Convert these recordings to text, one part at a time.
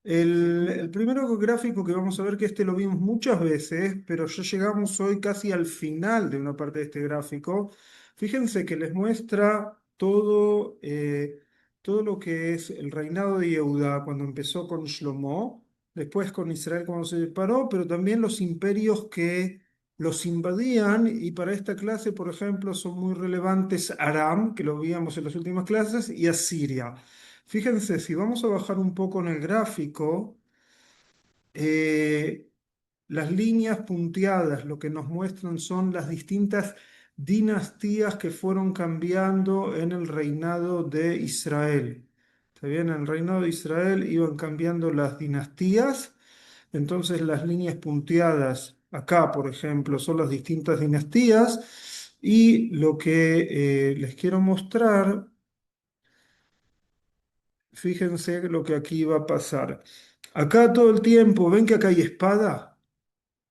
El primero gráfico que vamos a ver, que este lo vimos muchas veces, pero ya llegamos hoy casi al final de una parte de este gráfico. Fíjense que les muestra todo lo que es el reinado de Yehuda cuando empezó con Shlomo, después con Israel cuando se separó, pero también los imperios que los invadían, y para esta clase, por ejemplo, son muy relevantes Aram, que lo veíamos en las últimas clases, y Asiria. Fíjense, si vamos a bajar un poco en el gráfico, eh, las líneas punteadas lo que nos muestran son las distintas dinastías que fueron cambiando en el reinado de Israel. ¿Está bien? En el reinado de Israel iban cambiando las dinastías, entonces las líneas punteadas acá, por ejemplo, son las distintas dinastías, y lo que les quiero mostrar. Fíjense lo que aquí va a pasar. Acá todo el tiempo, ¿ven que acá hay espada?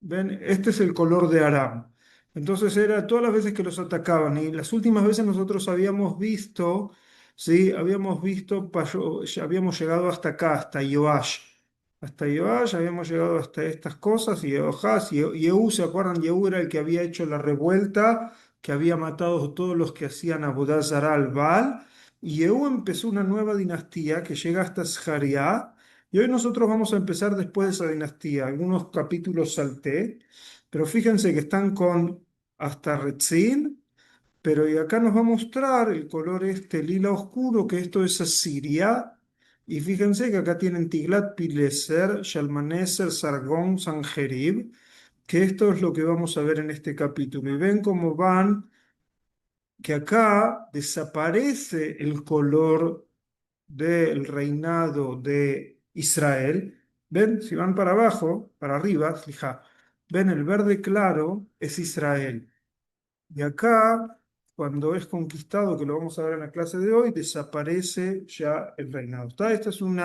¿Ven? Este es el color de Aram. Entonces era todas las veces que los atacaban. Y las últimas veces nosotros habíamos visto, ¿sí? Habíamos visto, ya habíamos llegado hasta acá, hasta Joash. Hasta Joash habíamos llegado hasta estas cosas. Y Jehoash, y Jehú, ¿se acuerdan? Jehú era el que había hecho la revuelta, que había matado a todos los que hacían Abodá Zará al Baal. Y Jehú empezó una nueva dinastía que llega hasta Zachariah. Y hoy nosotros vamos a empezar después de esa dinastía. Algunos capítulos salté, pero fíjense que están con hasta Retzin, pero y acá nos va a mostrar el color este lila oscuro, que esto es Asiria. Y fíjense que acá tienen Tiglat-Pileser, Shalmaneser, Sargón, Sanjerib, que esto es lo que vamos a ver en este capítulo. Y ven cómo van, que acá desaparece el color del reinado de Israel. ¿Ven? Si van para abajo, para arriba, fija, ven el verde claro es Israel. Y acá, cuando es conquistado, que lo vamos a ver en la clase de hoy, desaparece ya el reinado. ¿Está? Este es un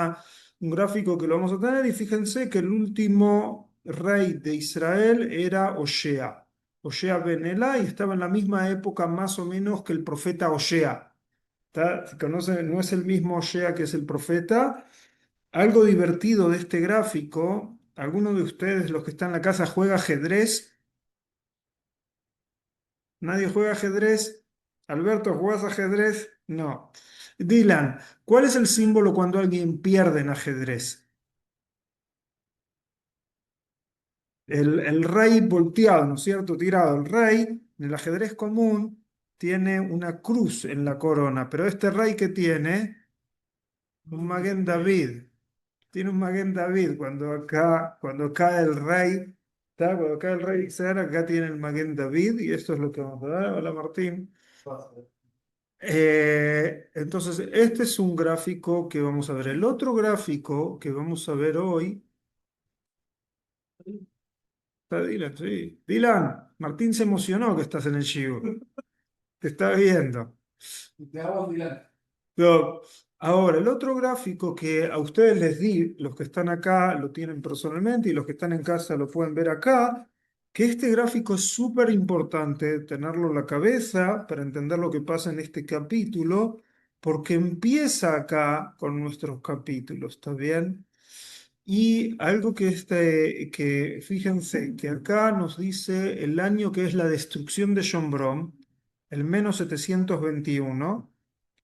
gráfico que lo vamos a tener, y fíjense que el último rey de Israel era Oshea. Oshea ben Elá, y estaba en la misma época más o menos que el profeta Oshea. ¿Se conoce? No es el mismo Oshea que es el profeta. Algo divertido de este gráfico, ¿alguno de ustedes, los que están en la casa, juega ajedrez? ¿Nadie juega ajedrez? Alberto, ¿juegas ajedrez? No. Dylan, ¿cuál es el símbolo cuando alguien pierde en ajedrez? El rey volteado, ¿no es cierto? Tirado. El rey, en el ajedrez común, tiene una cruz en la corona, pero este rey que tiene un Maguen David. Tiene un Maguen David cuando cae el rey, ¿tá? Cuando cae el rey Xer, acá tiene el Maguen David, y esto es lo que vamos a ver. Hola Martín. Entonces, este es un gráfico que vamos a ver. El otro gráfico que vamos a ver hoy, está Dylan, sí. Dylan, Martín se emocionó que estás en el Shivo. Te está viendo. Te hago Dylan. Pero, ahora, el otro gráfico que a ustedes les di, los que están acá lo tienen personalmente, y los que están en casa lo pueden ver acá, que este gráfico es súper importante tenerlo en la cabeza para entender lo que pasa en este capítulo, porque empieza acá con nuestros capítulos, ¿está bien? Y algo que fíjense, que acá nos dice el año que es la destrucción de Schönbrunn, el menos 721,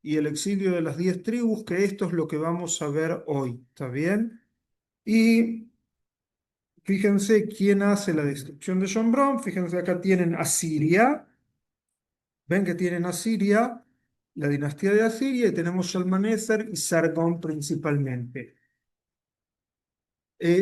y el exilio de las 10 tribus, que esto es lo que vamos a ver hoy, ¿está bien? Y fíjense quién hace la destrucción de Schönbrunn. Fíjense, acá tienen Asiria, ven que tienen Asiria, la dinastía de Asiria, y tenemos Shalmaneser y Sargón principalmente.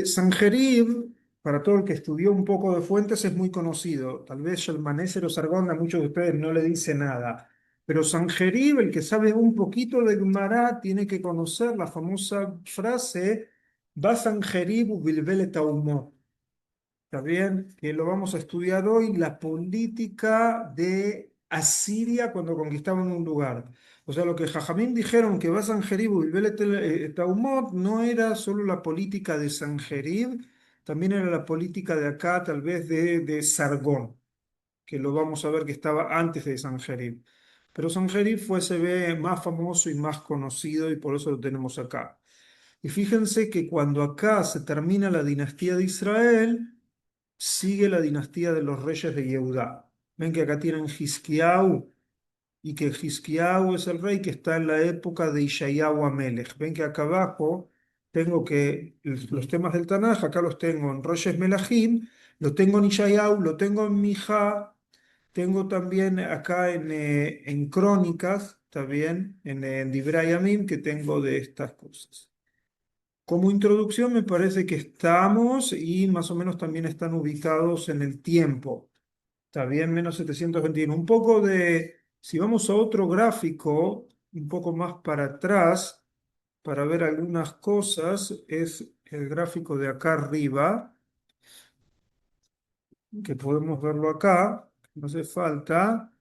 Sanjerib, para todo el que estudió un poco de fuentes, es muy conocido. Tal vez Shalmaneser o Sargón a muchos de ustedes no le dice nada. Pero Sanjerib, el que sabe un poquito de Gemara, tiene que conocer la famosa frase, Va Sanjerib bilbele taumó. ¿Está bien? Que lo vamos a estudiar hoy, la política de Asiria cuando conquistaban un lugar. O sea, lo que Jajamín dijeron que va Sanjerib y Belet Taumot no era solo la política de Sanjerib, también era la política de acá, tal vez de Sargón, que lo vamos a ver que estaba antes de Sanjerib. Pero Sanjerib fue, se ve, más famoso y más conocido, y por eso lo tenemos acá. Y fíjense que cuando acá se termina la dinastía de Israel, sigue la dinastía de los reyes de Yehudá. Ven que acá tienen Hizkiyahu, y que Hizkiyahu es el rey que está en la época de Ishayahu Amelech. Ven que acá abajo tengo que los temas del Tanaj, acá los tengo en Reyes Melahim, lo tengo en Ishayahu, lo tengo en Mijá, tengo también acá en Crónicas, también en Divrei Yamim, que tengo de estas cosas. Como introducción me parece que estamos y más o menos también están ubicados en el tiempo. Está bien, -721. Un poco si vamos a otro gráfico, un poco más para atrás, para ver algunas cosas, es el gráfico de acá arriba, que podemos verlo acá, no hace falta.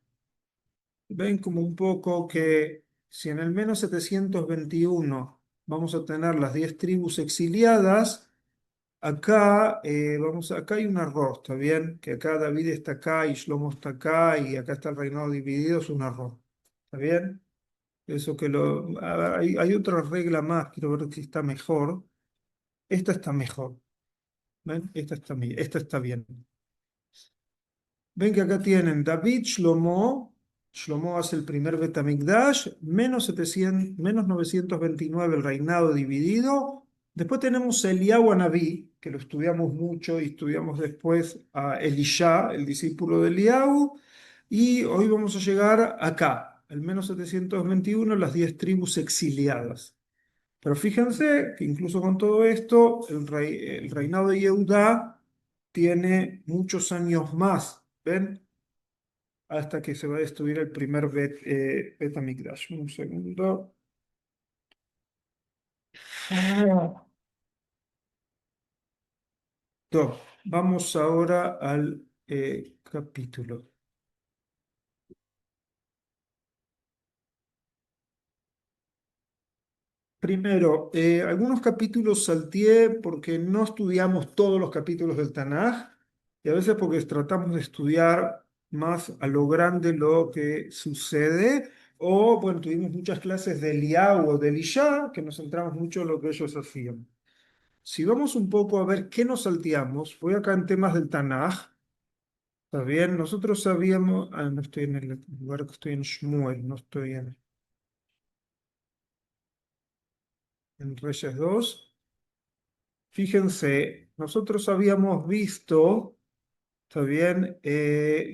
Ven como un poco que si en el -721 vamos a tener las 10 tribus exiliadas, acá, acá hay un error, ¿está bien? Que acá David está acá y Shlomo está acá y acá está el reinado dividido, es un error. ¿Está bien? Eso que hay otra regla más, quiero ver si está mejor. Esta está mejor. ¿Ven? Esta está bien. Ven que acá tienen David, Shlomo. Shlomo hace el primer Betamigdash, -929 el reinado dividido. Después tenemos Eliyahu Anabí, que lo estudiamos mucho y estudiamos después a Elisha, el discípulo de Eliyahu. Y hoy vamos a llegar acá, el -721, las 10 tribus exiliadas. Pero fíjense que incluso con todo esto, el reinado de Yehudá tiene muchos años más. ¿Ven? Hasta que se va a destruir el primer Bet HaMikdash. Un segundo. Vamos ahora al capítulo. Primero, algunos capítulos salteé porque no estudiamos todos los capítulos del Tanaj y a veces porque tratamos de estudiar más a lo grande lo que sucede. O, bueno, tuvimos muchas clases de Eliyahu o de Elisha que nos centramos mucho en lo que ellos hacían. Si vamos un poco a ver qué nos salteamos, voy acá en temas del Tanaj. ¿Está bien? Nosotros sabíamos, no estoy en el lugar que estoy en Shmuel, no estoy en Reyes 2. Fíjense, nosotros habíamos visto. Está bien.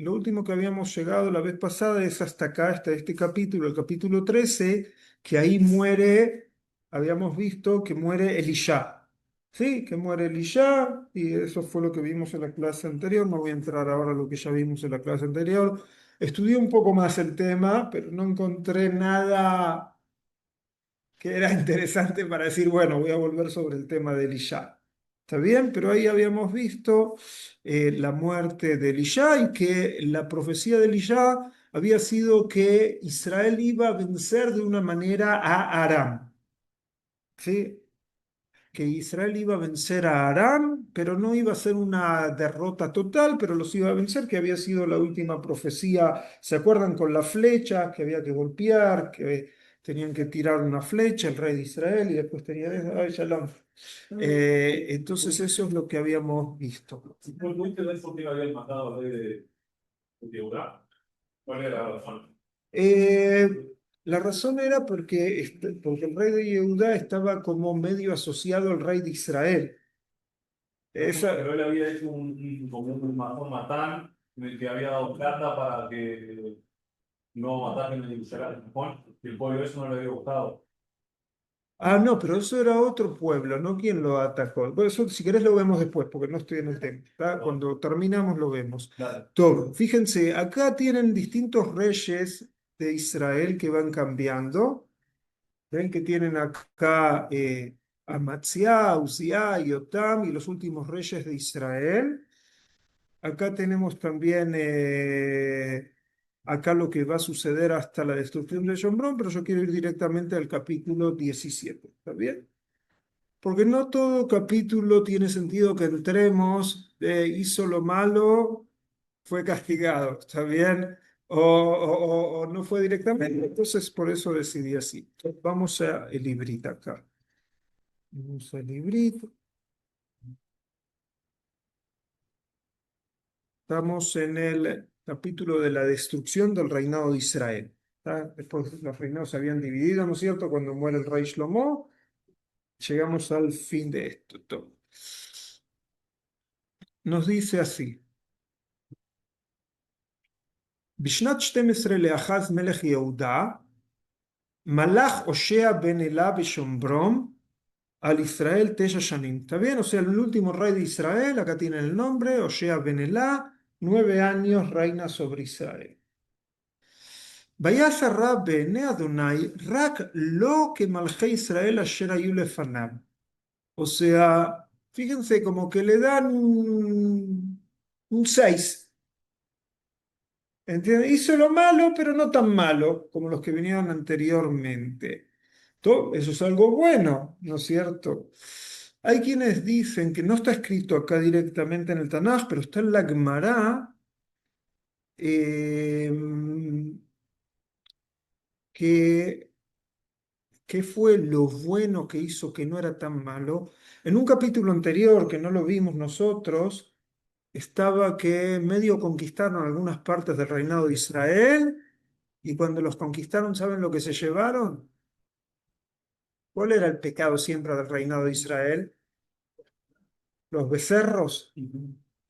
Lo último que habíamos llegado la vez pasada es hasta acá, hasta este capítulo, el capítulo 13, que ahí muere, habíamos visto que muere Elisha. Sí, que muere Elisha, y eso fue lo que vimos en la clase anterior. No voy a entrar ahora a lo que ya vimos en la clase anterior. Estudié un poco más el tema, pero no encontré nada que era interesante para decir, bueno, voy a volver sobre el tema de Elisha. Está bien, pero ahí habíamos visto la muerte de Elisha y que la profecía de Elisha había sido que Israel iba a vencer de una manera a Aram. ¿Sí? Que Israel iba a vencer a Aram, pero no iba a ser una derrota total, pero los iba a vencer, que había sido la última profecía. ¿Se acuerdan con la flecha que había que golpear, que tenían que tirar una flecha, el rey de Israel, y después tenían... Ay, shalom. Entonces eso es lo que habíamos visto. ¿Por qué ves por qué habían matado al rey de Judá? ¿Cuál era la razón? Eh, la razón era porque el rey de Yehudá estaba como medio asociado al rey de Israel. Esa, Pero él había hecho como un matán que había dado plata para que no matasen a Israel. El pueblo eso no le había gustado. no, pero eso era otro pueblo, no quien lo atacó. Bueno, eso si querés lo vemos después, porque no estoy en el tema. ¿Tá? No, Cuando terminamos lo vemos. claro. Todo. Fíjense, acá tienen distintos reyes de Israel que van cambiando. Ven que tienen acá Amaziah, Uzziah, Yotam y los últimos reyes de Israel. Acá tenemos también acá lo que va a suceder hasta la destrucción de Shomrón, pero yo quiero ir directamente al capítulo 17. ¿Está bien? Porque no todo capítulo tiene sentido que entremos, hizo lo malo, fue castigado, ¿está bien? O no fue directamente. Entonces, por eso decidí así. Vamos a el librito acá. Vamos al librito. Estamos en el capítulo de la destrucción del reinado de Israel. ¿Tá? Después los reinados se habían dividido, ¿no es cierto? Cuando muere el rey Shlomo, llegamos al fin de esto. Nos dice así. בשנת 12 לאחז מלך יהודה, מלך הושע בן אלה בשומרון al Israel Tesha Shanim. ¿Está bien? O sea, el último rey de Israel, acá tienen el nombre, Hoshea ben Elá, 9 años reina sobre Israel. Vayasa Rab be'enei Adonai, rak lo que malche Israel asher hayu lefanav. O sea, fíjense como que le dan un 6. ¿Entienden? Hizo lo malo, pero no tan malo como los que vinieron anteriormente. Eso es algo bueno, ¿no es cierto? Hay quienes dicen que no está escrito acá directamente en el Tanaj, pero está en la Gemara, eh, que qué fue lo bueno que hizo que no era tan malo. En un capítulo anterior, que no lo vimos nosotros, estaba que medio conquistaron algunas partes del reinado de Israel, y cuando los conquistaron, ¿saben lo que se llevaron? ¿Cuál era el pecado siempre del reinado de Israel? Los becerros.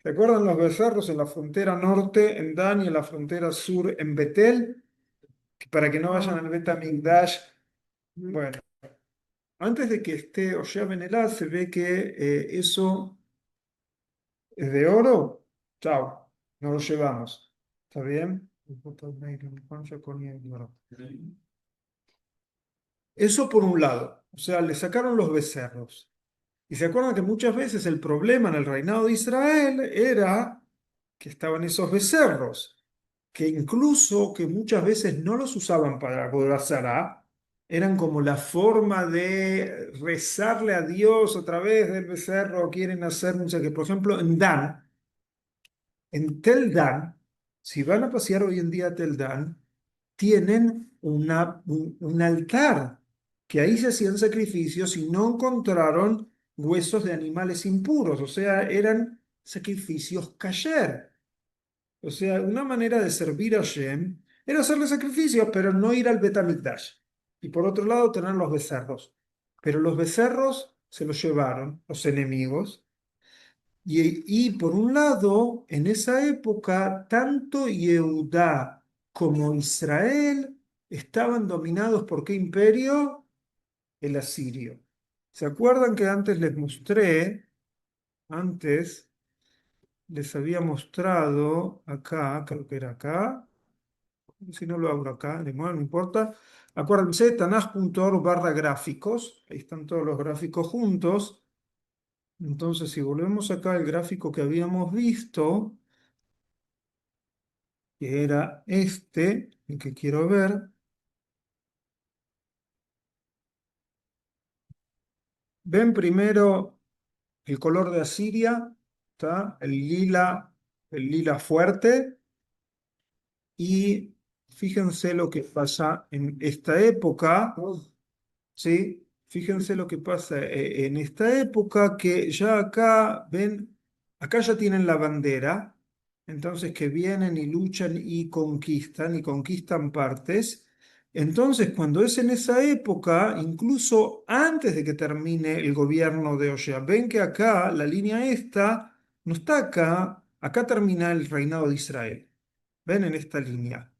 ¿Se acuerdan los becerros en la frontera norte, en Dan, y en la frontera sur, en Betel? Que para que no vayan al Bet HaMikdash. Bueno, antes de que esté Hoshea ben Elá, se ve que eso es de oro. Chao, no lo llevamos. ¿Está bien? Eso por un lado. O sea, le sacaron los becerros. Y se acuerdan que muchas veces el problema en el reinado de Israel era que estaban esos becerros, que incluso que muchas veces no los usaban para Bodazará, eran como la forma de rezarle a Dios a través del becerro, quieren hacer, no sé qué. Por ejemplo, en Dan, en Tel Dan, si van a pasear hoy en día a Tel Dan, tienen un altar, que ahí se hacían sacrificios y no encontraron huesos de animales impuros, o sea, eran sacrificios kasher. O sea, una manera de servir a Shem era hacerle sacrificios, pero no ir al Betamikdash. Y por otro lado, tener los becerros. Pero los becerros se los llevaron los enemigos. Y por un lado, en esa época, tanto Yehudá como Israel estaban dominados por qué imperio? El asirio. ¿Se acuerdan que antes les mostré, antes les había mostrado acá, creo que era acá, si no lo abro acá, bueno, no importa. Acuérdense, tanaj.org/gráficos, ahí están todos los gráficos juntos. Entonces, si volvemos acá al gráfico que habíamos visto, que era este, el que quiero ver. Ven primero el color de Asiria, ¿está? El lila fuerte, y fíjense lo que pasa en esta época. ¿Sí? Fíjense lo que pasa en esta época, que ya acá, ven, acá ya tienen la bandera, entonces que vienen y luchan y conquistan partes. Entonces, cuando es en esa época, incluso antes de que termine el gobierno de Oshea, ven que acá la línea esta no está acá, acá termina el reinado de Israel. ¿Ven en esta línea?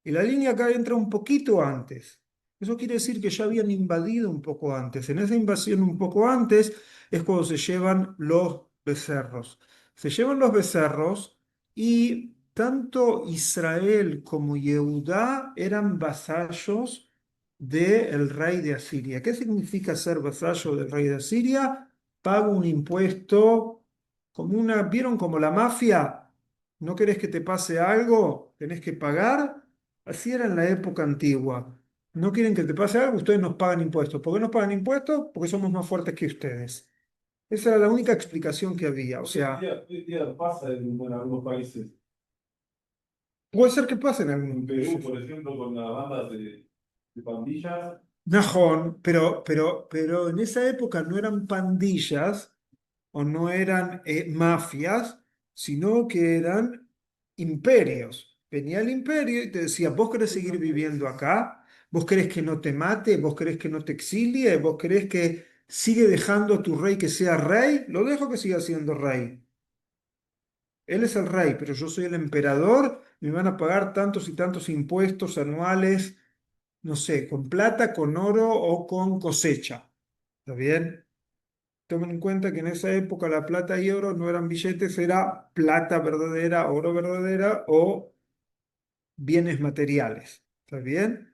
Y la línea acá entra un poquito antes. Eso quiere decir que ya habían invadido un poco antes. En esa invasión un poco antes es cuando se llevan los becerros. Se llevan los becerros, y tanto Israel como Yehudá eran vasallos del rey de Asiria. ¿Qué significa ser vasallo del rey de Asiria? Pago un impuesto, ¿vieron como la mafia? ¿No querés que te pase algo? ¿Tenés que pagar? Así era en la época antigua. No quieren que te pase algo, ustedes nos pagan impuestos. ¿Por qué nos pagan impuestos? Porque somos más fuertes que ustedes. Esa era la única explicación que había. O sea, Hoy en día pasa en algunos países. puede ser que pase en algún En Perú, país. por ejemplo, con las bandas de pandillas, Najón, pero en esa época no eran pandillas o no eran mafias, sino que eran imperios. Venía el imperio y te decía, ¿vos querés seguir viviendo acá? ¿Vos querés que no te mate? ¿Vos querés que no te exilie? ¿Vos querés que sigue dejando a tu rey que sea rey? Lo dejo que siga siendo rey. Él es el rey, pero yo soy el emperador, me van a pagar tantos y tantos impuestos anuales, no sé, con plata, con oro o con cosecha. ¿Está bien? Tomen en cuenta que en esa época la plata y oro no eran billetes, era plata verdadera, oro verdadera o bienes materiales. ¿Está bien?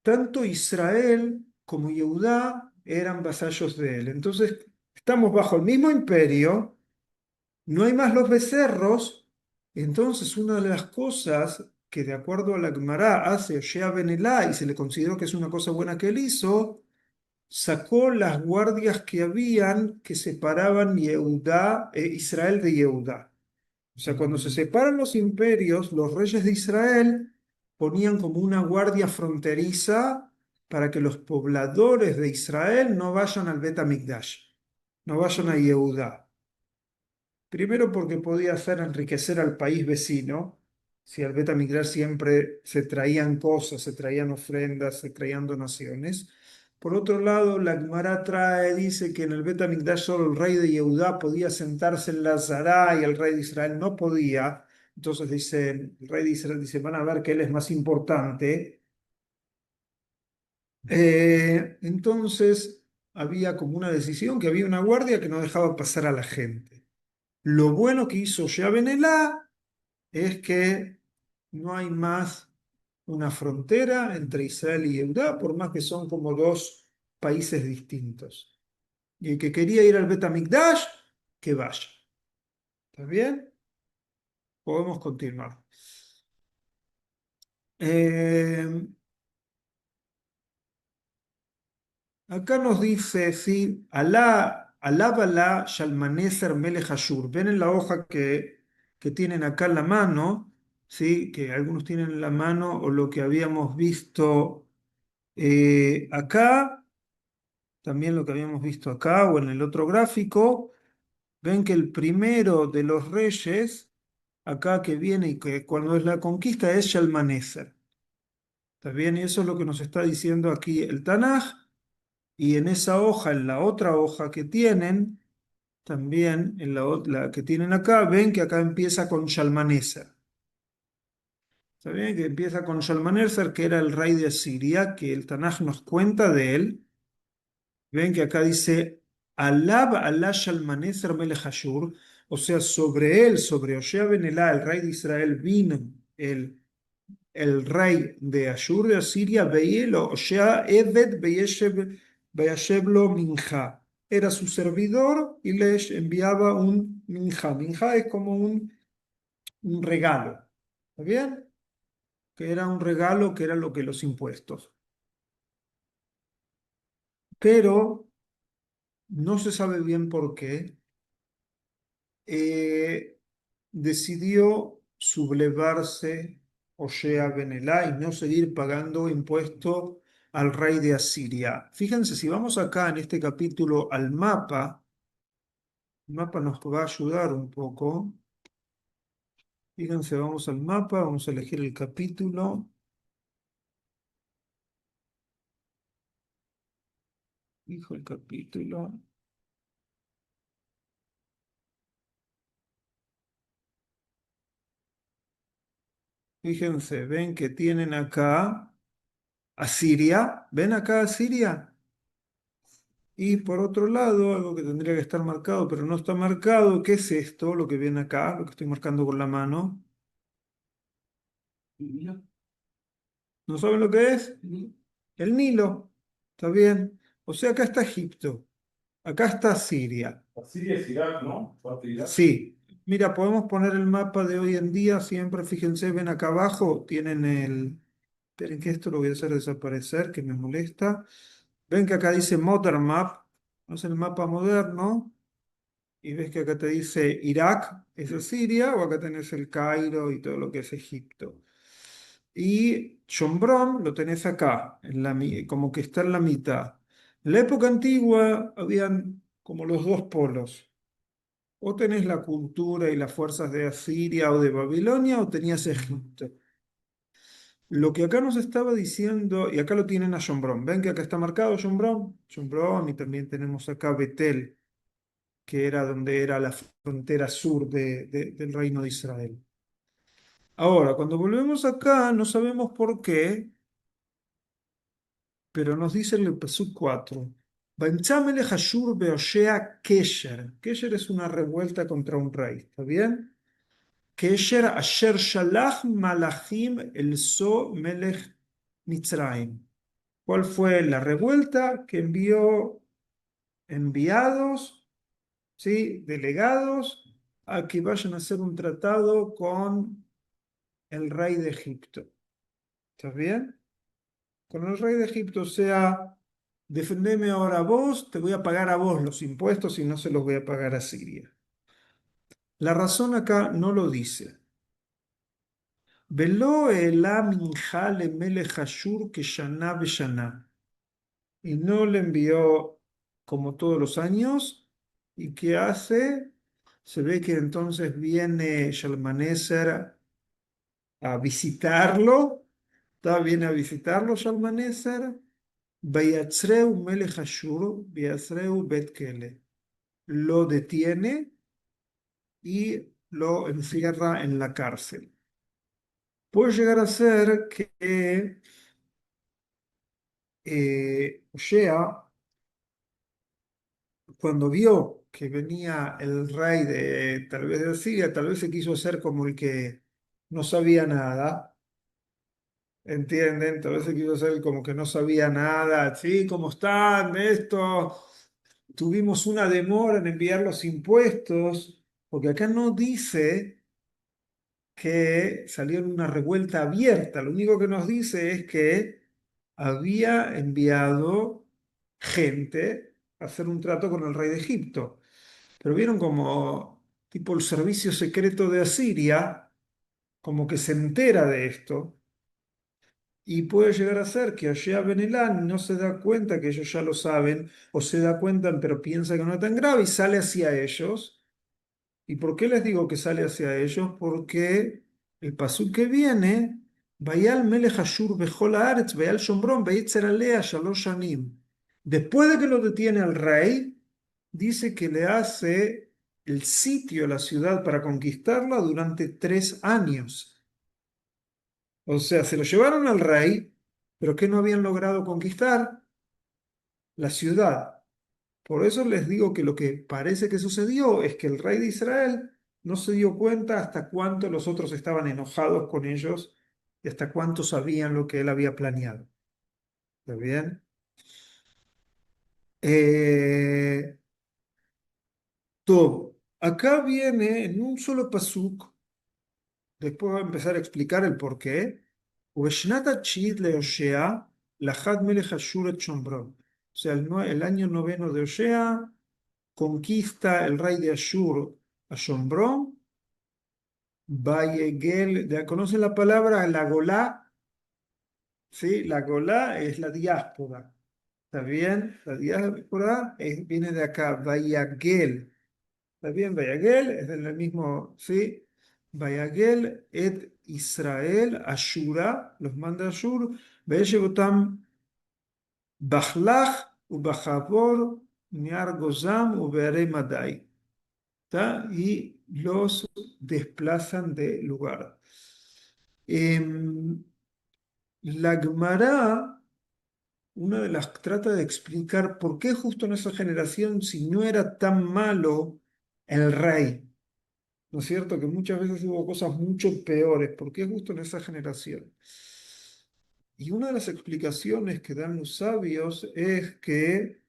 Tanto Israel como Judá eran vasallos de él. Entonces, estamos bajo el mismo imperio, no hay más los becerros. Entonces, una de las cosas que de acuerdo a la Gemara hace Oshea Ben Elá y se le consideró que es una cosa buena que él hizo, sacó las guardias que habían que separaban Israel de Yehudá. O sea, cuando se separan los imperios, los reyes de Israel ponían como una guardia fronteriza para que los pobladores de Israel no vayan al Bet HaMikdash, no vayan a Yehudá. Primero porque podía hacer enriquecer al país vecino. Si al Bet HaMikdash siempre se traían cosas, se traían ofrendas, se traían donaciones. Por otro lado, la Gemara trae, dice que en el Bet HaMikdash solo el rey de Yehudá podía sentarse en la Zará y el rey de Israel no podía. Entonces dice, el rey de Israel dice, van a ver que él es más importante. Entonces había como una decisión que había una guardia que no dejaba pasar a la gente. Lo bueno que hizo Yabenelá es que no hay más una frontera entre Israel y Judá, por más que son como dos países distintos. Y el que quería ir al Bet HaMikdash, que vaya. ¿Está bien? Podemos continuar. Eh, Acá nos dice, sí, Alá Shalmaneser Melech Ashur. Ven en la hoja que tienen acá en la mano, ¿sí? Que algunos tienen en la mano, o lo que habíamos visto acá, también lo que habíamos visto acá, o en el otro gráfico. Ven que el primero de los reyes, acá que viene y que cuando es la conquista, es Shalmaneser. ¿Está bien? Y eso es lo que nos está diciendo aquí el Tanaj. Y en esa hoja, en la otra hoja que tienen, también en la que tienen acá, ven que acá empieza con Shalmaneser. ¿Está bien? Que empieza con Shalmaneser, que era el rey de Asiria, que el Tanaj nos cuenta de él. Ven que acá dice, Alab Alá Shalmaneser Melech Ashur, o sea, sobre él, sobre Hoshea ben Elá, el rey de Israel, vino el rey de Ashur, de Asiria, Veielo, Hoshea Eved Beyashev lo Minja. Era su servidor y les enviaba un minja. Minja es como un regalo. ¿Está bien? Que era un regalo que era lo que los impuestos. Pero no se sabe bien por qué. eh, Decidió sublevarse Hoshea ben Elá y no seguir pagando impuesto al rey de Asiria. Fíjense, si vamos acá en este capítulo al mapa, el mapa nos va a ayudar un poco. Fíjense, vamos al mapa, vamos a elegir el capítulo. Dijo el capítulo. Fíjense, ven que tienen acá Asiria. ¿Ven acá Asiria? Y por otro lado, algo que tendría que estar marcado, pero no está marcado, ¿qué es esto? Lo que viene acá, lo que estoy marcando con la mano. ¿No saben lo que es? El Nilo. ¿Está bien? O sea, acá está Egipto, acá está Siria. Siria es Irak, ¿no? Parte de Irak. Sí, mira, podemos poner el mapa de hoy en día, siempre fíjense, ven acá abajo, tienen el... Esperen que esto lo voy a hacer desaparecer, que me molesta. Ven que acá dice Modern Map, es el mapa moderno. Y ves que acá te dice Irak, eso es Siria, o acá tenés el Cairo y todo lo que es Egipto. y Chombrón lo tenés acá, como que está en la mitad. En la época antigua habían como los dos polos. O tenés la cultura y las fuerzas de Asiria o de Babilonia, o tenías Egipto. Lo que acá nos estaba diciendo, y acá lo tienen a Chombrón. ¿Ven que acá está marcado Chombrón? Chombrón, y también tenemos acá Betel, que era donde era la frontera sur del reino de Israel. Ahora, cuando volvemos acá, no sabemos por qué, pero nos dice el Pasuk 4. Vayamele Hashur Beoshea Kesher. Kesher es una revuelta contra un rey, ¿está bien? Kesher Asher Shalach Malachim El So Melech Mitzrayim. ¿Cuál fue la revuelta que envió enviados, ¿sí? Delegados a que vayan a hacer un tratado con el rey de Egipto? ¿Está bien? Con el rey de Egipto, o sea, defendeme ahora a vos, te voy a pagar a vos los impuestos y no se los voy a pagar a Siria. La razón acá no lo dice. Veló elá minja le melech Ashur que shaná beshaná. Y no le envió como todos los años. ¿Y qué hace? Se ve que entonces viene Shalmaneser a visitarlo. Viene a visitarlo Shalmaneser. Vayatzreu melech Ashur, vayatzreu bet Kele. Lo detiene y lo encierra en la cárcel. Puede llegar a ser que Oshea, cuando vio que venía el rey de tal vez de Siria, tal vez se quiso hacer como el que no sabía nada, ¿entienden? Tal vez se quiso hacer como que no sabía nada, ¿sí? ¿Cómo están? Esto, tuvimos una demora en enviar los impuestos, porque acá no dice que salió en una revuelta abierta, lo único que nos dice es que había enviado gente a hacer un trato con el rey de Egipto. Pero vieron como tipo el servicio secreto de Asiria, como que se entera de esto, y puede llegar a ser que Ashea Benelán no se da cuenta que ellos ya lo saben, o se da cuenta pero piensa que no es tan grave y sale hacia ellos. ¿Y por qué les digo que sale hacia ellos? Porque el pasuk que viene, Vayal melech Ashur bechol haaretz, vayal shomron, vayitzer alea shalosh shanim. Después de que lo detiene al rey, dice que le hace el sitio a la ciudad para conquistarla durante 3 años. O sea, se lo llevaron al rey, pero ¿qué no habían logrado conquistar? La ciudad. Por eso les digo que lo que parece que sucedió es que el rey de Israel no se dio cuenta hasta cuánto los otros estaban enojados con ellos y hasta cuánto sabían lo que él había planeado. ¿Está bien? Todo. Acá viene en un solo pasuk, después voy a empezar a explicar el porqué. ובשנת התשיעית להושע, לחד מלך אשור את שומרון. O sea, el año noveno de Oshea conquista el rey de Ashur a Shombrón. Vayegel, ¿conocen la palabra la Golá? Sí, la Golá es la diáspora. ¿Está bien? La diáspora viene de acá, Vayagel. ¿Está bien? Vayagel es del mismo, ¿sí? Vayagel et Israel, Ashura, los manda Ashur, Veyevotam Bachlach, Ubachabor, Niar Gozam, Ubeare Madai. ¿Está? Y los desplazan de lugar. La Gemara, una de las trata de explicar por qué justo en esa generación, si no era tan malo el rey, ¿no es cierto? Que muchas veces hubo cosas mucho peores, ¿por qué justo en esa generación? Y una de las explicaciones que dan los sabios es que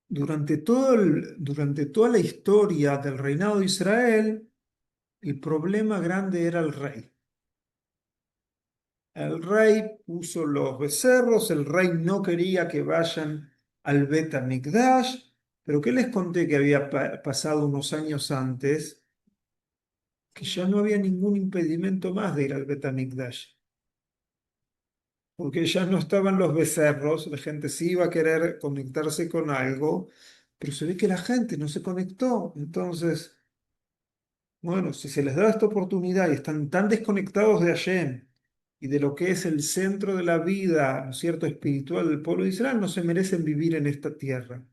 durante toda la historia del reinado de Israel, el problema grande era el rey. El rey puso los becerros, el rey no quería que vayan al Bet HaMikdash, pero ¿qué les conté que había pasado unos años antes? que ya no había ningún impedimento más de ir al Betamigdash, porque ya no estaban los becerros, la gente sí iba a querer conectarse con algo, pero se ve que la gente no se conectó. Entonces, bueno, si se les da esta oportunidad y están tan desconectados de Hashem y de lo que es el centro de la vida, ¿no es cierto?, espiritual del pueblo de Israel, no se merecen vivir en esta tierra.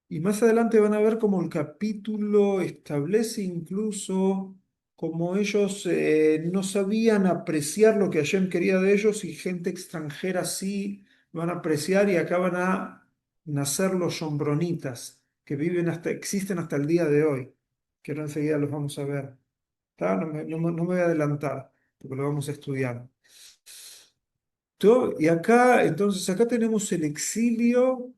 Y más adelante van a ver cómo el capítulo establece incluso cómo ellos no sabían apreciar lo que Hashem quería de ellos y gente extranjera sí van a apreciar y acá van a nacer los shombronitas que viven hasta, existen hasta el día de hoy, que ahora enseguida los vamos a ver. ¿Tá? No me voy a adelantar porque lo vamos a estudiar. Y acá, entonces, acá tenemos el exilio.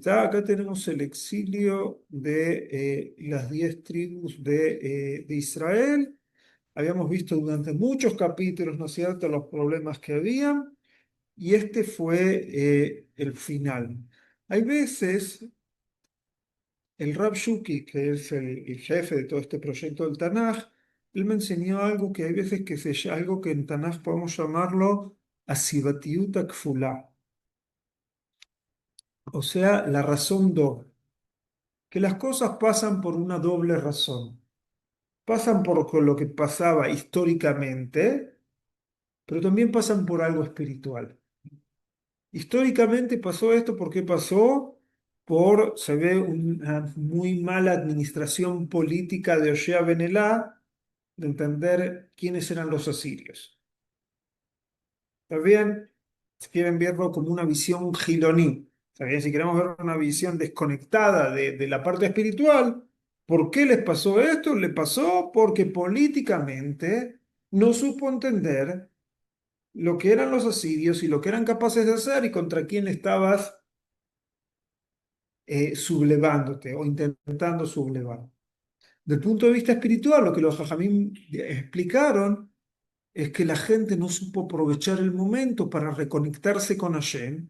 Acá tenemos el exilio de las 10 tribus de Israel. Habíamos visto durante muchos capítulos, ¿no es cierto?, los problemas que habían, y este fue el final. Hay veces, el Rab Shuki, que es el jefe de todo este proyecto del Tanaj, él me enseñó algo que hay veces que algo que en Tanaj podemos llamarlo Asivatiut Kfulá, o sea, la razón doble, que las cosas pasan por una doble razón. Pasan por lo que pasaba históricamente, pero también pasan por algo espiritual. Históricamente pasó esto porque pasó se ve, una muy mala administración política de Hoshea ben Elá, de entender quiénes eran los asirios. ¿Está bien? Si quieren verlo como una visión giloní, ¿está bien? Si queremos ver una visión desconectada de la parte espiritual, ¿por qué les pasó esto? Le pasó porque políticamente no supo entender lo que eran los asirios y lo que eran capaces de hacer y contra quién estabas sublevándote o intentando sublevar. Del punto de vista espiritual, lo que los Jajamim explicaron es que la gente no supo aprovechar el momento para reconectarse con Hashem.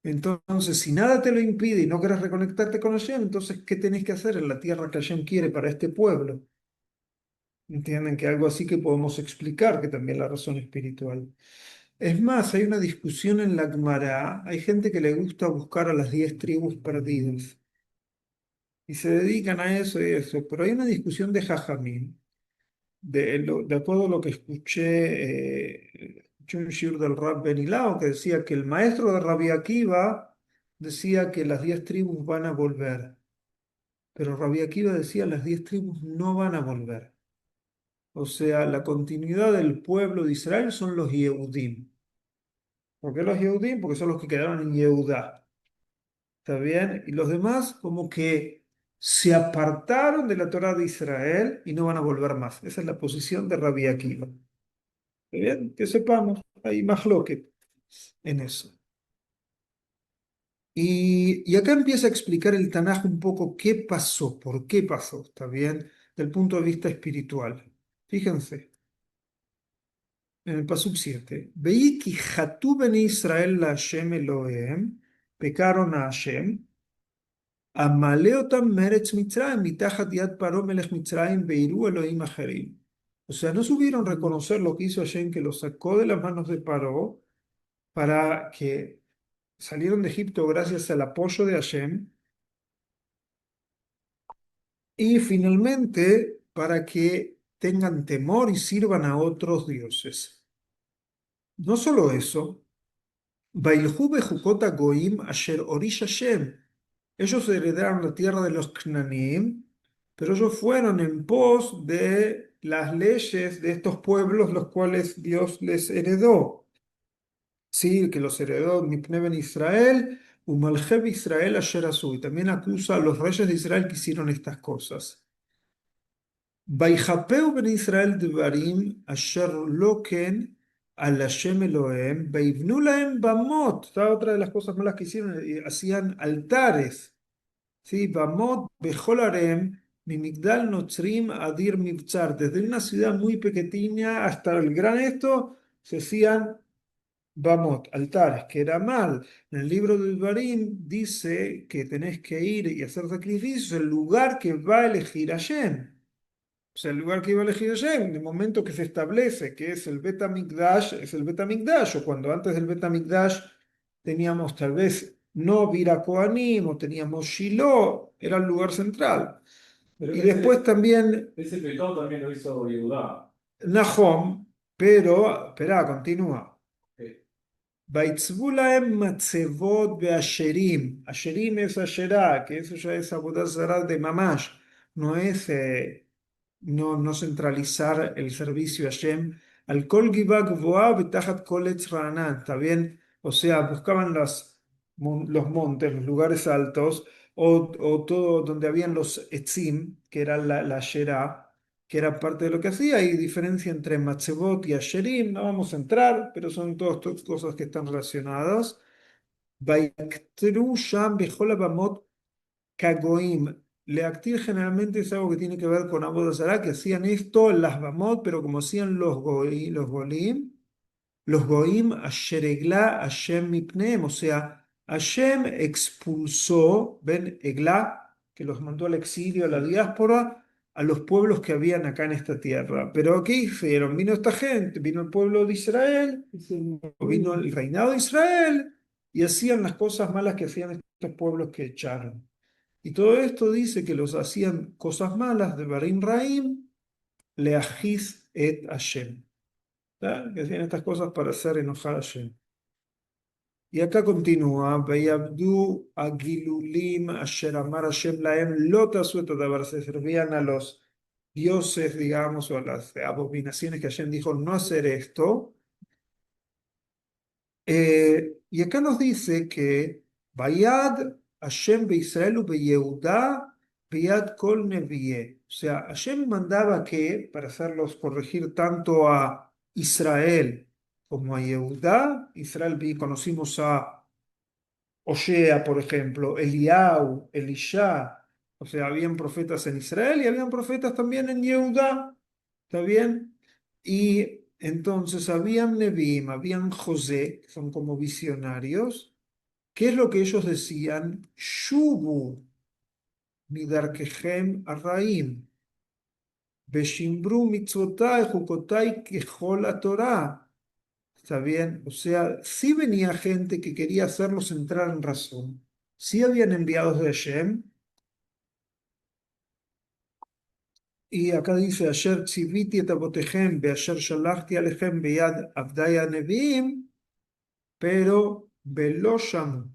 Entonces, si nada te lo impide y no quieres reconectarte con Hashem, entonces, ¿qué tenés que hacer en la tierra que Hashem quiere para este pueblo? Entienden que algo así que podemos explicar, que también la razón espiritual. Es más, hay una discusión en la Gemara, hay gente que le gusta buscar a las 10 tribus perdidas y se dedican a eso y eso, pero hay una discusión de Jajamín, de acuerdo a lo que escuché un shiur del Rab Benilao, que decía que el maestro de Rabbi Akiva decía que las 10 tribus van a volver, pero Rabbi Akiva decía las 10 tribus no van a volver. O sea, la continuidad del pueblo de Israel son los Yehudim. ¿Por qué los Yehudim? Porque son los que quedaron en Yehudá. ¿Está bien? Y los demás como que se apartaron de la Torá de Israel y no van a volver más. Esa es la posición de Rabbi Akiva. ¿Está bien? Que sepamos, hay más que en eso. Y acá empieza a explicar el Tanaj un poco qué pasó, por qué pasó, ¿está bien? Del punto de vista espiritual. Fíjense, en el Pasuk 7. Veí que Jatú ben Israel la Hashem Elohem, pecaron a Hashem, Amaleotam Meretz Mitzrayim, Mitajat Yad Paró Melech Mitzrayim, Beiru Elohim Ajerim. O sea, no supieron reconocer lo que hizo Hashem, que lo sacó de las manos de Paró, para que salieron de Egipto gracias al apoyo de Hashem, y finalmente para que tengan temor y sirvan a otros dioses. No solo eso, Bailhu bejukot goim asher orish Hashem. Ellos heredaron la tierra de los Cananim, pero ellos fueron en pos de las leyes de estos pueblos, los cuales Dios les heredó. Sí, que los heredó Mipne ben Israel, Umaljev Israel asher asu. Y también acusa a los reyes de Israel que hicieron estas cosas. ויכפהו בני ישראל דברים אשר לא כן על השם אלוהיהם, ויבנו להם במות. Esta otra de las cosas malas que hicieron, hacían altares, ¿sí? Bamot bechol harem, mimigdal notzrim adir mivzar. Desde una ciudad muy pequeña hasta el gran esto, se hacían bamot, altares, que era mal. En el libro del Barim dice que tenés que ir y hacer sacrificios en el lugar que va a elegir Hashem. O sea, el lugar que iba a elegir Hashem, en el momento que se establece que es el Bet HaMikdash, es el Bet HaMikdash, o cuando antes del Bet HaMikdash teníamos tal vez no Vira Kohanim, o teníamos Shiloh, era el lugar central. Pero Y después también ese petón también lo hizo Yehudá. Nahom, pero, espera, continúa. Eh, ויצבו להם מצבות באשרים, אשרים es אשרה, que eso ya es עבודה זרה de mamash, no es no centralizar el servicio a Hashem, al kol givá gvoá betajat kol etz ra'anan, ¿está bien? O sea, buscaban los montes, los lugares altos, o todo donde habían los etzim, que era la Asherá, que era parte de lo que hacía. Hay diferencia entre Matzebot y Asherim, no vamos a entrar, pero son todas cosas que están relacionadas. Vayktru sham bechol abamot kagoim. Leactir generalmente es algo que tiene que ver con Avodah Zará, que hacían esto en las Bamot, pero como hacían los Golim, los Goim, Asher Eglá, Hashem Mipneem, o sea, Hashem expulsó, ven, Eglá, que los mandó al exilio, a la diáspora, a los pueblos que habían acá en esta tierra. Pero ¿qué hicieron? Vino esta gente, vino el pueblo de Israel, vino el reinado de Israel, y hacían las cosas malas que hacían estos pueblos que echaron. Y todo esto dice que los hacían cosas malas de Barim Raim, Leajiz et Hashem. ¿Tá? Que hacían estas cosas para hacer enojar a Hashem. Y acá continúa, Veyabdu Agilulim Asher Amar Hashem Laem Lota Suetadabar, se servían a los dioses, digamos, o a las abominaciones que Hashem dijo no hacer esto. Y acá nos dice que Bayad Hashem be Israel u be Yehuda Bayad Kol Neviye. O sea, Hashem mandaba que, para hacerlos corregir tanto a Israel como a Yehuda, Israel conocimos a Osea, por ejemplo, Eliau, Elisha, o sea, habían profetas en Israel y habían profetas también en Yehuda, ¿está bien? Y entonces habían Nebim, habían José, que son como visionarios. ¿Qué es lo que ellos decían? Shubu, midarkehem arraim, beshimbru mitzvotai, jukotai, kejol Torah. ¿Está bien? O sea, sí venía gente que quería hacerlos entrar en razón. Sí habían enviados de Hashem. Y acá dice, Asher tziviti et abotejem, beasher shalachti alechem beyad abdaya neviim, pero velo shameu,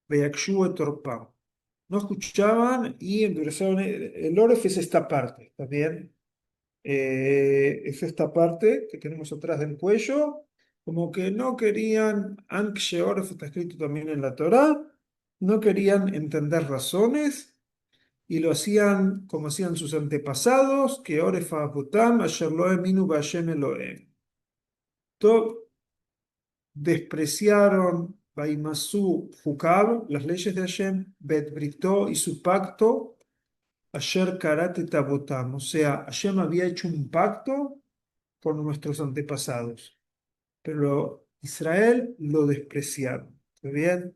beyakshu et orpam. No escuchaban y endurecieron. El oref es esta parte, ¿está bien? Es esta parte que tenemos atrás del cuello, como que no querían, Ankshe Oref está escrito también en la Torá, no querían entender razones y lo hacían como hacían sus antepasados, que Oref Abutam, Asher lo eminu Bashem Elohem. Despreciaron Baimasu Hukab, las leyes de Hashem, Bet Britó y su pacto, Asher Karate Tabotam, o sea, Hashem había hecho un pacto por nuestros antepasados, pero Israel lo despreciaron. ¿Está bien?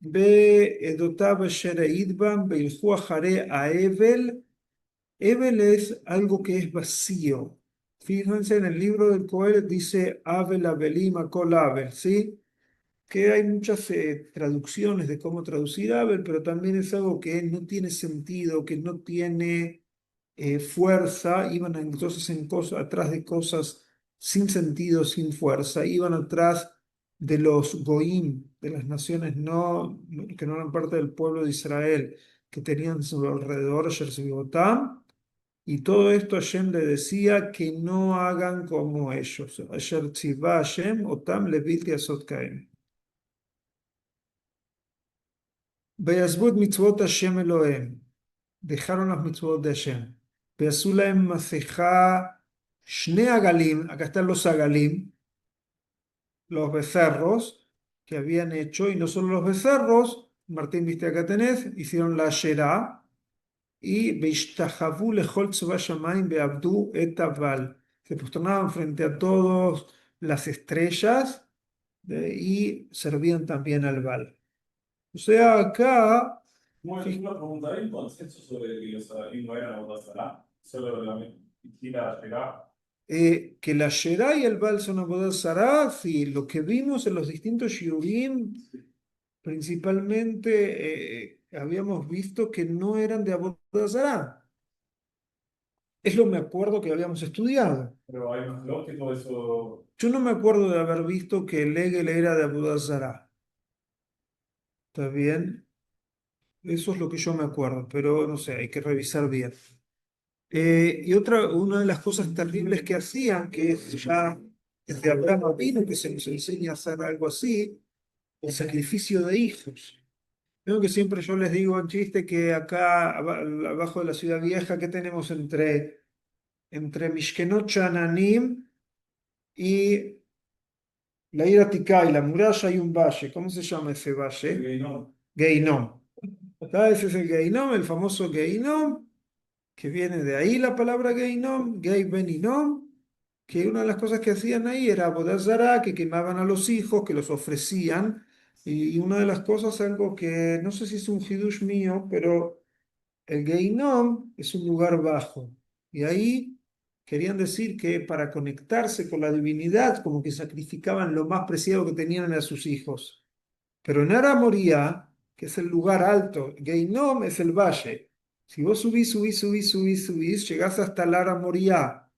Ve Edotab Asher Eidbam, Beilhu Ajare a Evel. Evel es algo que es vacío. Fíjense en el libro del Coel dice Avel Abelim Akol Avel, ¿sí? Que hay muchas traducciones de cómo traducir Abel, pero también es algo que no tiene sentido, que no tiene fuerza, iban entonces atrás de cosas sin sentido, sin fuerza, iban atrás de los goim, de las naciones que no eran parte del pueblo de Israel, que tenían a su alrededor Yersbibotam, y todo esto Hashem le decía que no hagan como ellos. Asher tzivá Hashem, otam leviti asot kaem. Veyazbut mitzvot Hashem Elohem. Dejaron las mitzvot de Hashem. Veazú lahem masejá shne agalim. Acá están los agalim, los becerros que habían hecho. Y no solo los becerros, Martín, viste acá tenés, hicieron la Asherá. Y veishtahavu lechol tzvah shamayim beabdu et aval. Se posternaban frente a todos las estrellas y servían también al Baal. O sea, acá Bueno, una pregunta, ¿hay un consenso sobre que los sabarín no eran Abodazará? Solo la mentira llegar. Que la Shera y el Baal son Avodah Zará, sí, lo que vimos en los distintos shiurim, principalmente habíamos visto que no eran de Avodah Zará. Es lo que me acuerdo que habíamos estudiado. Pero hay más lógico eso. Yo no me acuerdo de haber visto que el Egel era de Avodah Zará. ¿Está bien? Eso es lo que yo me acuerdo, pero no sé, hay que revisar bien. Y una de las cosas terribles que hacían, que es ya desde Abraham Avinu, que se nos enseña a hacer algo así, el sacrificio de hijos. Veo que siempre yo les digo en chiste que acá abajo de la ciudad vieja, ¿qué tenemos entre Mishkenot Shananim y la Ira Ticá y la muralla? Hay un valle? ¿Cómo se llama ese valle? No. Geinom. ¿Sabes? Ese es el Geinom, el famoso Geinom, que viene de ahí la palabra Geinom, Gei Ben Inom, que una de las cosas que hacían ahí era Avodah Zará, que quemaban a los hijos, que los ofrecían, y una de las cosas, algo que no sé si es un hidush mío, pero el Geinom es un lugar bajo, y ahí querían decir que para conectarse con la divinidad, como que sacrificaban lo más preciado que tenían a sus hijos. Pero en Ara Moría, que es el lugar alto, Geinom es el valle. Si vos subís, llegás hasta el Ara Moría.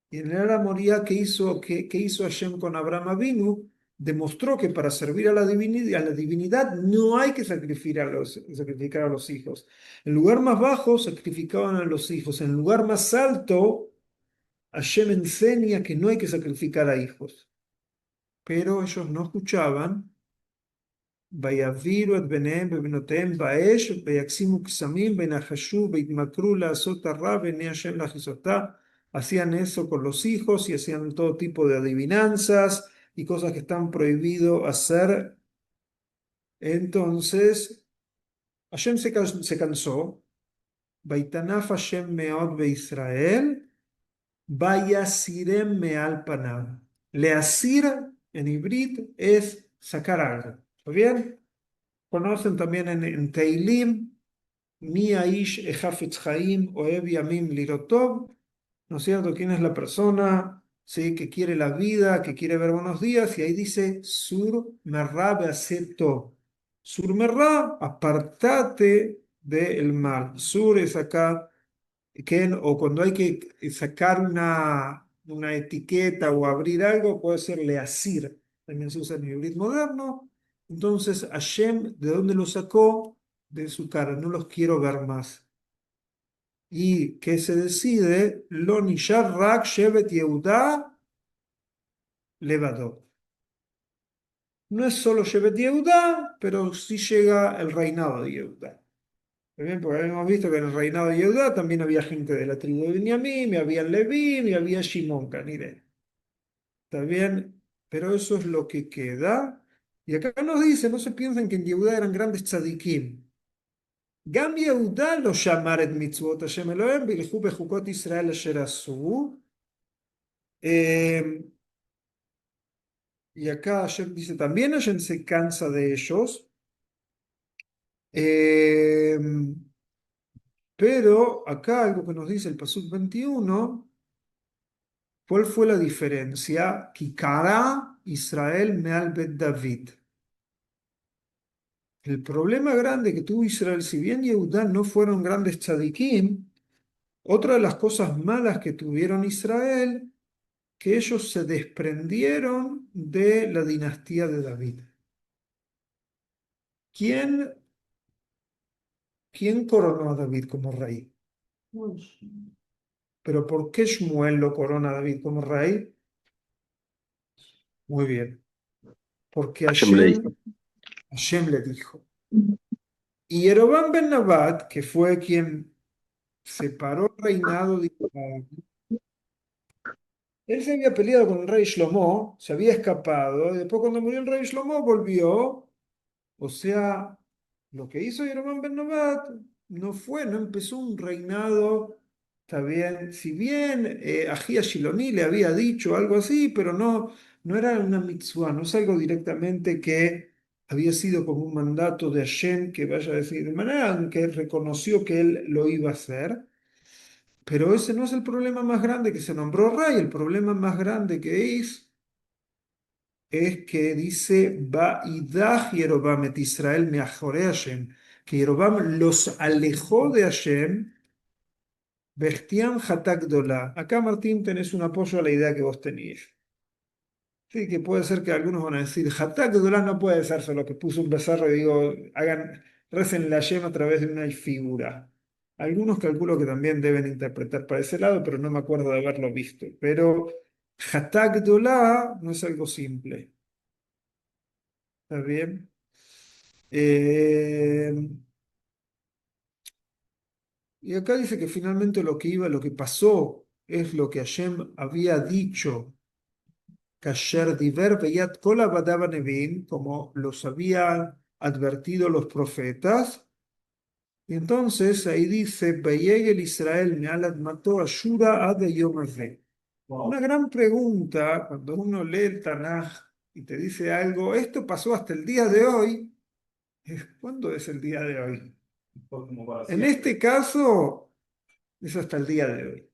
Y en el Ara Moría, ¿qué hizo Hashem con Abraham Avinu? Demostró que para servir a la divinidad no hay que sacrificar a los hijos. En el lugar más bajo sacrificaban a los hijos. En el lugar más alto, Hashem enseña que no hay que sacrificar a hijos. Pero ellos no escuchaban. ויעבירו את בניהם ובנותיהם באש, ויגשימו קסמים, ונחשו, ויתמכרו לעשות הרע, ועיני השם להכיסותה. Hacían eso con los hijos y hacían todo tipo de adivinanzas y cosas que están prohibido hacer. Entonces, Hashem se cansó. Vaitanaf Hashem meod Israel, vayasirem meal panav. Leasir en hibrid es sacar algo. ¿Está bien? Conocen también en Teilim, Mi Aish Ejafetz Chaim Oev Yamim Lirotov, ¿no es cierto? ¿Quién es la persona, sí, que quiere la vida, que quiere ver buenos días? Y ahí dice, Sur Merra Beaseto. Sur Merra, apartate del mal. Sur es acá, o cuando hay que sacar una etiqueta o abrir algo, puede ser leasir. También se usa en el hibrid moderno. Entonces, Hashem, ¿de dónde lo sacó? De su cara, no los quiero ver más. Y que se decide, Lo nishar rak shevet Yehuda levado. No es solo shevet Yehuda, pero sí llega el reinado de Yehuda. Muy bien, porque habíamos visto que en el reinado de Yehuda también había gente de la tribu de Benjamín, y había Leví, y había Shimón, Caniré. ¿Está bien? Pero eso es lo que queda. Y acá nos dice, no se piensen que en Yehuda eran grandes tzadikim. Gam Yehuda lo llamar et mitzvot Hashem Elohim, v'ilchu bechukot Israel asher asu. Eh, y acá Hashem dice también, Hashem se cansa de ellos. Eh, pero acá algo que nos dice el Pasuk 21. ¿Cuál fue la diferencia? Kikara Israel Meal Bet David. El problema grande que tuvo Israel, si bien Yehudá no fueron grandes tzadikim, otra de las cosas malas que tuvieron Israel, que ellos se desprendieron de la dinastía de David. ¿Quién, quién coronó a David como rey? ¿Pero por qué Shmuel lo corona a David como rey? Muy bien, porque Hashem le dijo. Hashem le dijo. Y Yerobam ben Nabat, que fue quien separó el reinado de Israel, él se había peleado con el rey Shlomo, se había escapado, y después cuando murió el rey Shlomo volvió. O sea, lo que hizo Yerobam ben Nabat no empezó un reinado, está bien, si bien Ahía Shiloni le había dicho algo así, pero no era una mitzvah, no es algo directamente que había sido como un mandato de Hashem que vaya a decir, de manera en que reconoció que él lo iba a hacer, pero ese no es el problema más grande que se nombró rey, el problema más grande que es que dice, Va'idach Yerobam et Israel me'achorei Hashem, que Yerobam los alejó de Hashem, Bechtian Hatak Dola. Acá, Martín, tenés un apoyo a la idea que vos tenías. Sí, que puede ser que algunos van a decir, Hatak Dola no puede ser solo que puso un becerro y digo, recen la Hashem a través de una figura. Algunos calculo que también deben interpretar para ese lado, pero no me acuerdo de haberlo visto. Pero Hatak Dola no es algo simple. ¿Está bien? Eh, y acá dice que finalmente lo que pasó, es lo que Hashem había dicho, Kasher Diver Beyat Kol Abadav Nevim, como los habían advertido los profetas. Y entonces ahí dice, Vayegel Israel Me'alad mató Ashura ad Yom Hazeh. Una Wow, gran pregunta cuando uno lee el Tanaj y te dice algo, esto pasó hasta el día de hoy, es ¿cuándo es el día de hoy? fue como para En siempre. este caso, es hasta el día de hoy.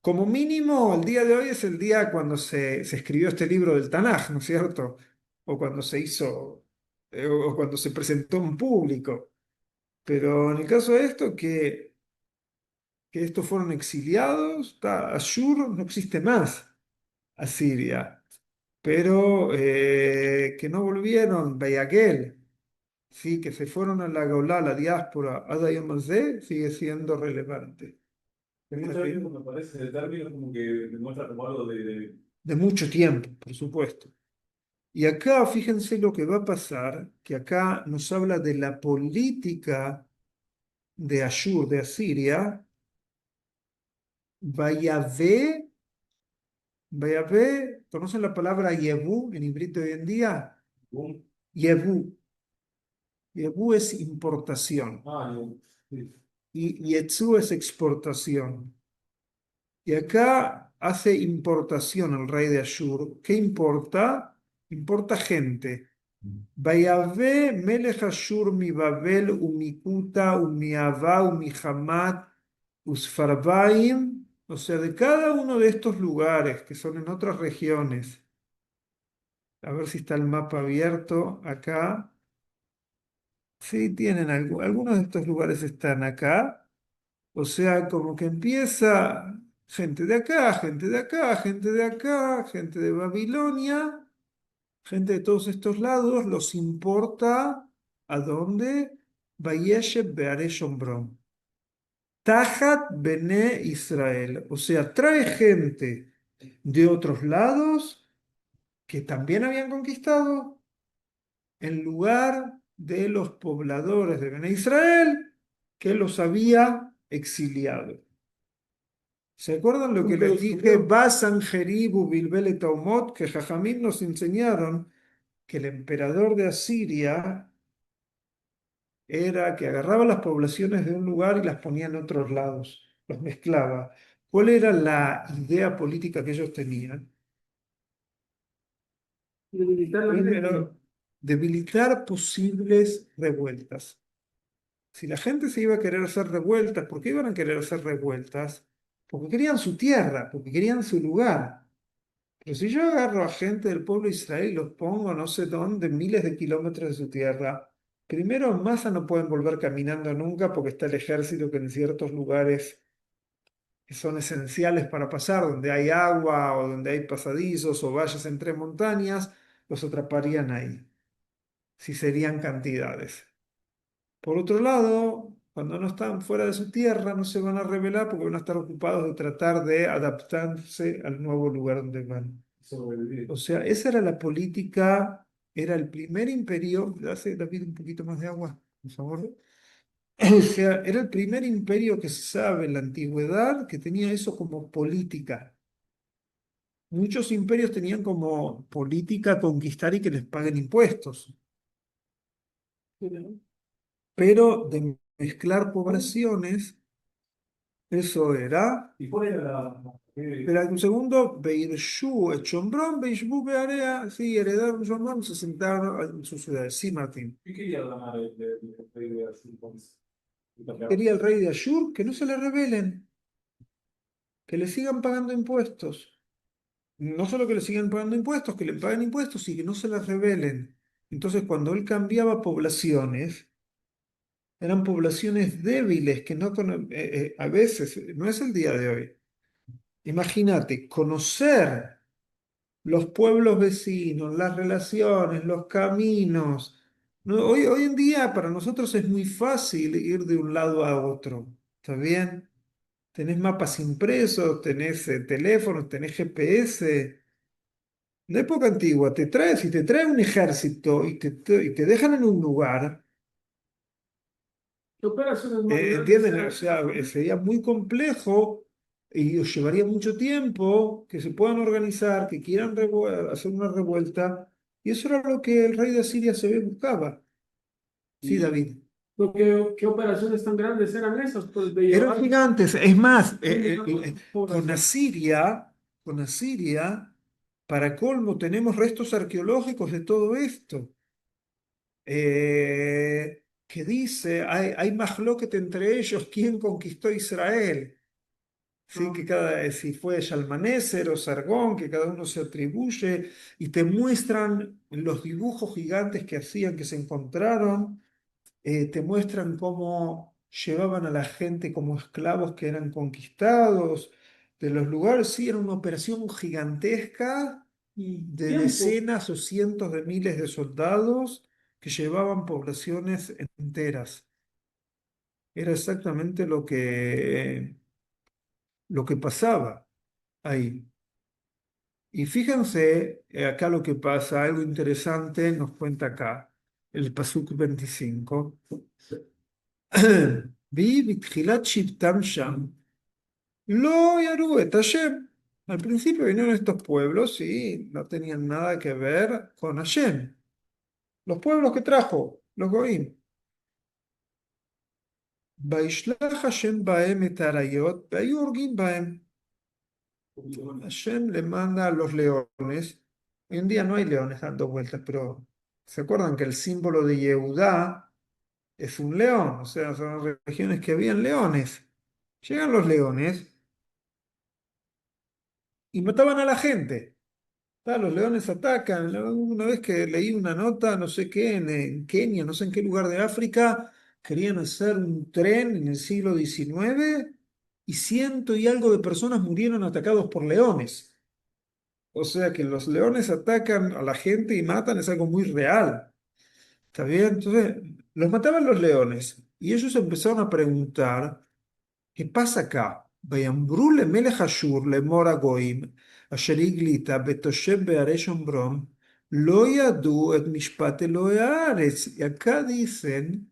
Como mínimo, el día de hoy es el día cuando se escribió este libro del Tanaj, ¿no es cierto? O cuando se hizo, o cuando se presentó en público. Pero en el caso de esto, que estos fueron exiliados, Ashur no existe más, Asiria. Pero que no volvieron, Bayagel, sí, que se fueron a la Gaulá, la diáspora, Adayom Mazé, sigue siendo relevante. ¿Está Muchas veces bien? cuando aparece el término como que demuestra como algo de De mucho tiempo, por supuesto. Y acá fíjense lo que va a pasar, que acá nos habla de la política de Ashur, de Asiria. Vayave, Vayave, ¿conocen la palabra Yebú en híbrido hoy en día? boom. Yebú. Yebú es importación Ah, no. Sí. y Yetzú es exportación. Y acá hace importación el rey de Ashur. ¿Qué importa? Importa gente. Vayave melech Ashur mi Babel umikuta umiava umihamat usfarbaim. O sea, de cada uno de estos lugares que son en otras regiones. A ver si está el mapa abierto acá. Sí, tienen algunos de estos lugares están acá. O sea, como que empieza gente de acá, gente de acá, gente de acá, gente de Babilonia. Gente de todos estos lados los importa a dónde? Vayeshev Beare Shomron. Tajat Bene Israel. O sea, trae gente de otros lados que también habían conquistado en lugar de los pobladores de Bene Israel que los había exiliado. ¿Se acuerdan lo que les dije? Basan Jeribu Bilbel et Taumot, que Jajamim nos enseñaron que el emperador de Asiria era que agarraba las poblaciones de un lugar y las ponía en otros lados, los mezclaba. ¿Cuál era la idea política que ellos tenían? Primero, debilitar posibles revueltas. Si la gente se iba a querer hacer revueltas, ¿por qué iban a querer hacer revueltas? Porque querían su tierra, porque querían su lugar. Pero si yo agarro a gente del pueblo de Israel y los pongo no sé dónde, miles de kilómetros de su tierra, primero en masa no pueden volver caminando nunca porque está el ejército que en ciertos lugares que son esenciales para pasar, donde hay agua o donde hay pasadizos o valles entre montañas, los atraparían ahí, si serían cantidades. Por otro lado, cuando no están fuera de su tierra, no se van a rebelar porque van a estar ocupados de tratar de adaptarse al nuevo lugar donde van. Sobrevivir. O sea, esa era la política, era el primer imperio. Hace David un poquito más de agua, por favor. O sea, era el primer imperio que se sabe en la antigüedad que tenía eso como política. Muchos imperios tenían como política conquistar y que les paguen impuestos, pero de mezclar poblaciones Eso era. ¿Y cuál era la... Espera un segundo. Beirshu et Shomron, Beishbu Bearea. Sí, heredaron Shomron, se sentaron en sus ciudades. Sí, Martín. ¿Qué quería ganar el rey de Azul entonces? Quería el rey de Ashur que no se le rebelen, que le sigan pagando impuestos. No solo que le sigan pagando impuestos, que le paguen impuestos y que no se les rebelen. Entonces, cuando él cambiaba poblaciones, eran poblaciones débiles que no a veces, no es el día de hoy. Imagínate, conocer los pueblos vecinos, las relaciones, los caminos. Hoy en día para nosotros es muy fácil ir de un lado a otro. ¿Está bien? Tenés mapas impresos, tenés teléfonos, tenés GPS. En la época antigua, si te trae un ejército y te dejan en un lugar, ¿Qué operaciones más grandes ¿entienden? O eran sea, esas, no? sería muy complejo y os llevaría mucho tiempo que se puedan organizar, que quieran hacer una revuelta. Y eso era lo que el rey de Asiria se ve buscaba. Sí, ¿Y David. qué operaciones tan grandes eran esas? Pues de Eran llevar un gigantes. Es más, montón de con población. Asiria, para colmo, tenemos restos arqueológicos de todo esto. Que dice, hay mahloket entre ellos, ¿quién conquistó Israel? Sí, ¿No? que si fue Shalmaneser o Sargón, que cada uno se atribuye, y te muestran los dibujos gigantes que hacían, que se encontraron, te muestran cómo llevaban a la gente como esclavos que eran conquistados de los lugares. Sí, era una operación gigantesca Y de tiempo. decenas o cientos de miles de soldados que llevaban poblaciones enteras. Era exactamente lo que pasaba ahí. Y fíjense acá lo que pasa, algo interesante nos cuenta acá el Pasuk 25. Vi בתחילת שבטם שם, lo יראו את Hashem. Al principio vinieron estos pueblos y no tenían nada que ver con Hashem. Los pueblos que trajo, los Goim. וישלח השם בהם את האריות, והיו הורגים בהם. Hashem le manda a los leones. Hoy en día no hay leones dando vueltas, pero ¿se acuerdan que el símbolo de Yehudá es un león? O sea, son regiones que habían leones. Llegan los leones y mataban a la gente. Los leones atacan. Una vez que leí una nota, no sé qué, en Kenia, no sé en qué lugar de África, querían hacer un tren en el siglo XIX y ciento y algo de personas murieron atacados por leones. O sea que los leones atacan a la gente y matan, es algo muy real. ¿Está bien? Entonces, los mataban los leones y ellos empezaron a preguntar, ¿qué pasa acá? ויאמרו למלך אשור לאמור הגויים אשר הגליתה בתושב בהרי שומרון לא ידעו את משפט אלוהי הארץ. Y acá dicen,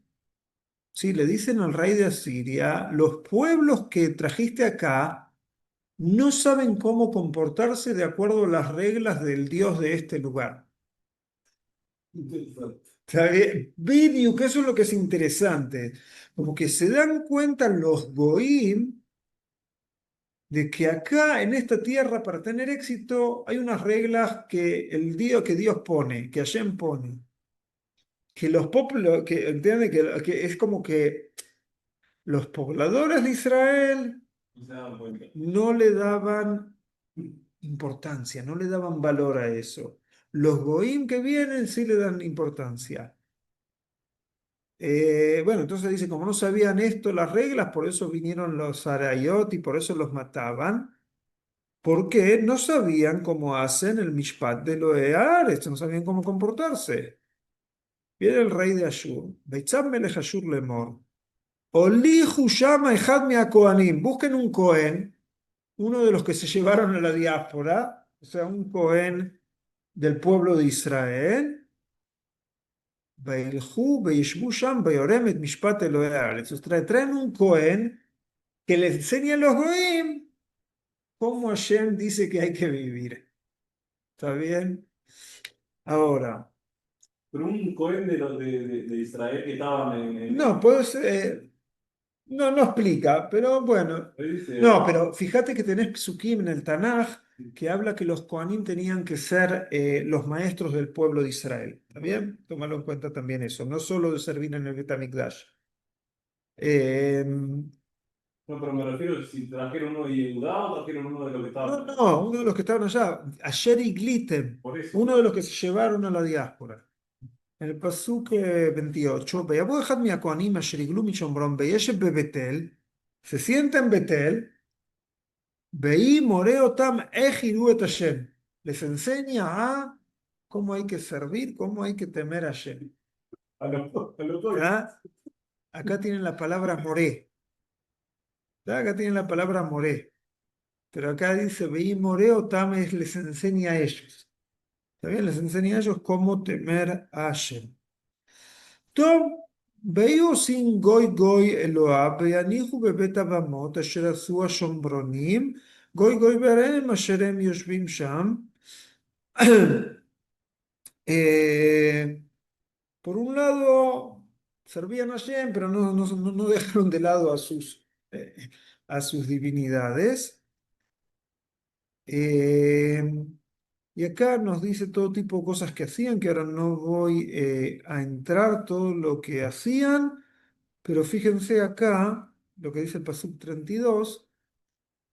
sí, le dicen al rey de Asiria, los pueblos que trajiste acá no saben cómo comportarse de acuerdo a las reglas del Dios de este lugar. ¿Está bien? Video, que eso es lo que es interesante. Como que se dan cuenta los goim de que acá en esta tierra para tener éxito hay unas reglas que Dios pone, que Hashem pone, que los pueblos, que entiende que es como que los pobladores de Israel No se dan cuenta. no le daban importancia, no le daban valor a eso. Los goim que vienen sí le dan importancia. Bueno, entonces dice, como no sabían esto, las reglas, por eso vinieron los Arayot y por eso los mataban, porque no sabían cómo hacen el Mishpat de Loeares, no sabían cómo comportarse. Viene el rey de Ashur, Beitzam melech Ashur lemor, Oli Hushama Ejad a Kohanim, busquen un Cohen, uno de los que se llevaron a la diáspora, o sea, un Cohen del pueblo de Israel, וילכו וישבו שם ויורם את משפט אלוהי הארץ. O sea, traen un Cohen que les enseña a los Goim cómo Hashem dice que hay que vivir. ¿Está bien? Ahora, Pero un Cohen de los de Israel que estaban no, puede ser. No, no explica, pero bueno. Ahí dice, No, pero fíjate que tenés psukim en el Tanaj que habla que los Kohanim tenían que ser los maestros del pueblo de Israel. ¿Está bien? Tómalo en cuenta también eso, no solo de servir en el Bet HaMikdash. Eh, no, pero me refiero si trajeron uno de Yehudá o trajeron uno de los que no, estaban. no, uno de los que estaban allá, Asher y Glitem, Por eso. uno de los que se llevaron a la diáspora. En el Pasuk 28, ויבוא אחד מהכהנים אשר הגלו משומרון וישב בבית-אל, se sienta en Betel, veí more otam ejiru et Hashem. Les enseña a cómo hay que servir, cómo hay que temer a Hashem. A los dos. ¿Tá? Acá tienen la palabra more. ¿Tá? Acá tienen la palabra more. Pero acá dice veí more otam les enseña a ellos. ¿Está bien? Les enseña a ellos cómo temer a Hashem. טוב, והיו עושים גוי גוי אלוהיו, ויניחו בבית הבמות אשר עשו השומרונים, גוי גוי בעריהם אשר הם יושבים שם. Eh, por un lado, servían a Shem, pero no dejaron de lado a sus divinidades. Eh, y acá nos dice todo tipo de cosas que hacían, que ahora no voy a entrar todo lo que hacían. Pero fíjense acá lo que dice el Pasuk 32.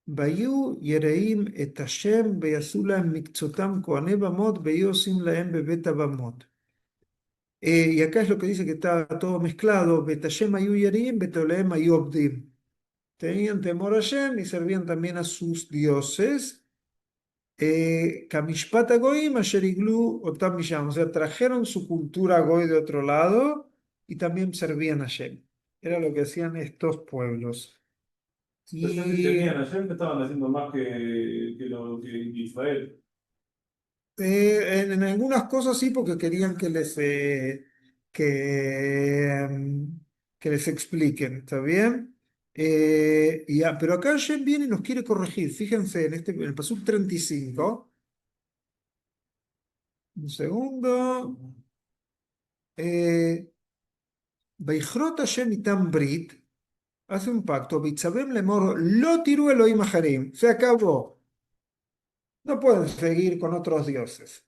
Bayu Yereim et Hashem veyasú lahem mikzotam kohanei bamot veyu osim lahem bebet bamot. Y acá es lo que dice que está todo mezclado. Bet Hashem ayu Yereim, bet Olehem ayu obdim. Tenían temor a Hashem y servían también a sus dioses. Kamishpat goim asher iglu otam misham. O sea, trajeron su cultura goy de otro lado y también servían a Hashem. Era lo que hacían estos pueblos. Pero si Y tenían ayer que estaban haciendo más que lo que Israel. en algunas cosas sí, porque querían que, que les expliquen, ¿está bien? Pero acá Shem viene y nos quiere corregir. Fíjense en el Pasuk 35. Un segundo. Beichrot Hashem itam brit. Hace un pacto. Bitzabem lemor lo tiru Elohim acharim. Se acabó. No pueden seguir con otros dioses.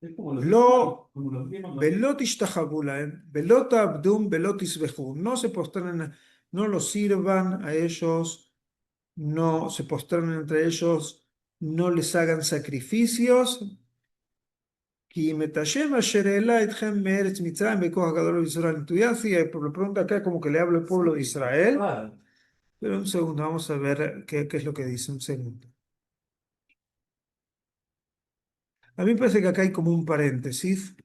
Es como los griegos, Lo como los griegos también. velot ishtahavu lahem, velot abdum, velot isbehu. No se postran, no los sirvan a ellos, no se postran entre ellos, no les hagan sacrificios. Ki metayem asher ela etchem me'eretz Mitzrayim bekoach gadol v'yisrael entuyasi. Por pregunta acá como que le habla al pueblo de Israel. Claro. Pero un segundo, vamos a ver qué es lo que dice. Un segundo. A mí me parece que acá hay como un paréntesis.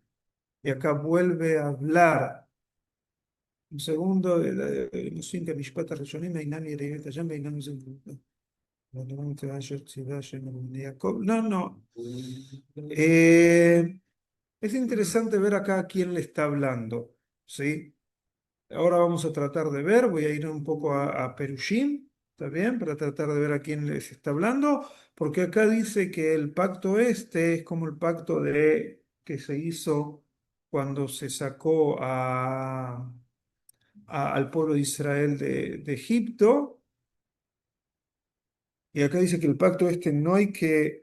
Y acá vuelve a hablar. Un segundo, נושאים כמשפט הראשונים אינם יראים את השם ואינם זוכרים. No, no. Es interesante ver acá a quién le está hablando, ¿sí? Ahora vamos a tratar de ver, voy a ir un poco a Perushim, ¿está bien? Para tratar de ver a quién les está hablando, porque acá dice que el pacto este es como el pacto que se hizo cuando se sacó al pueblo de Israel de Egipto. Y acá dice que el pacto este no hay que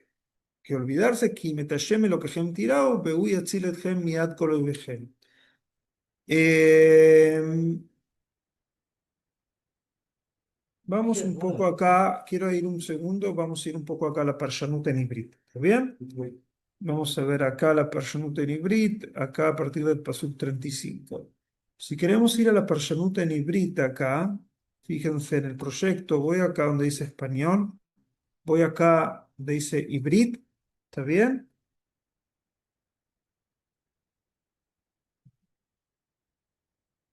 olvidarse, que metayeme lo que hem tirado, beui atzilethem miad kol oivechem. Vamos un poco acá, quiero ir un segundo, vamos a ir un poco acá a la Parshanut en Ibrit, ¿está bien? Vamos a ver acá la Parshanut en Ibrit, acá a partir del Pasuk 35. Si queremos ir a la Parshanut en Ibrit acá, fíjense en el proyecto, voy acá donde dice español, voy acá donde dice Ibrit, ¿está bien?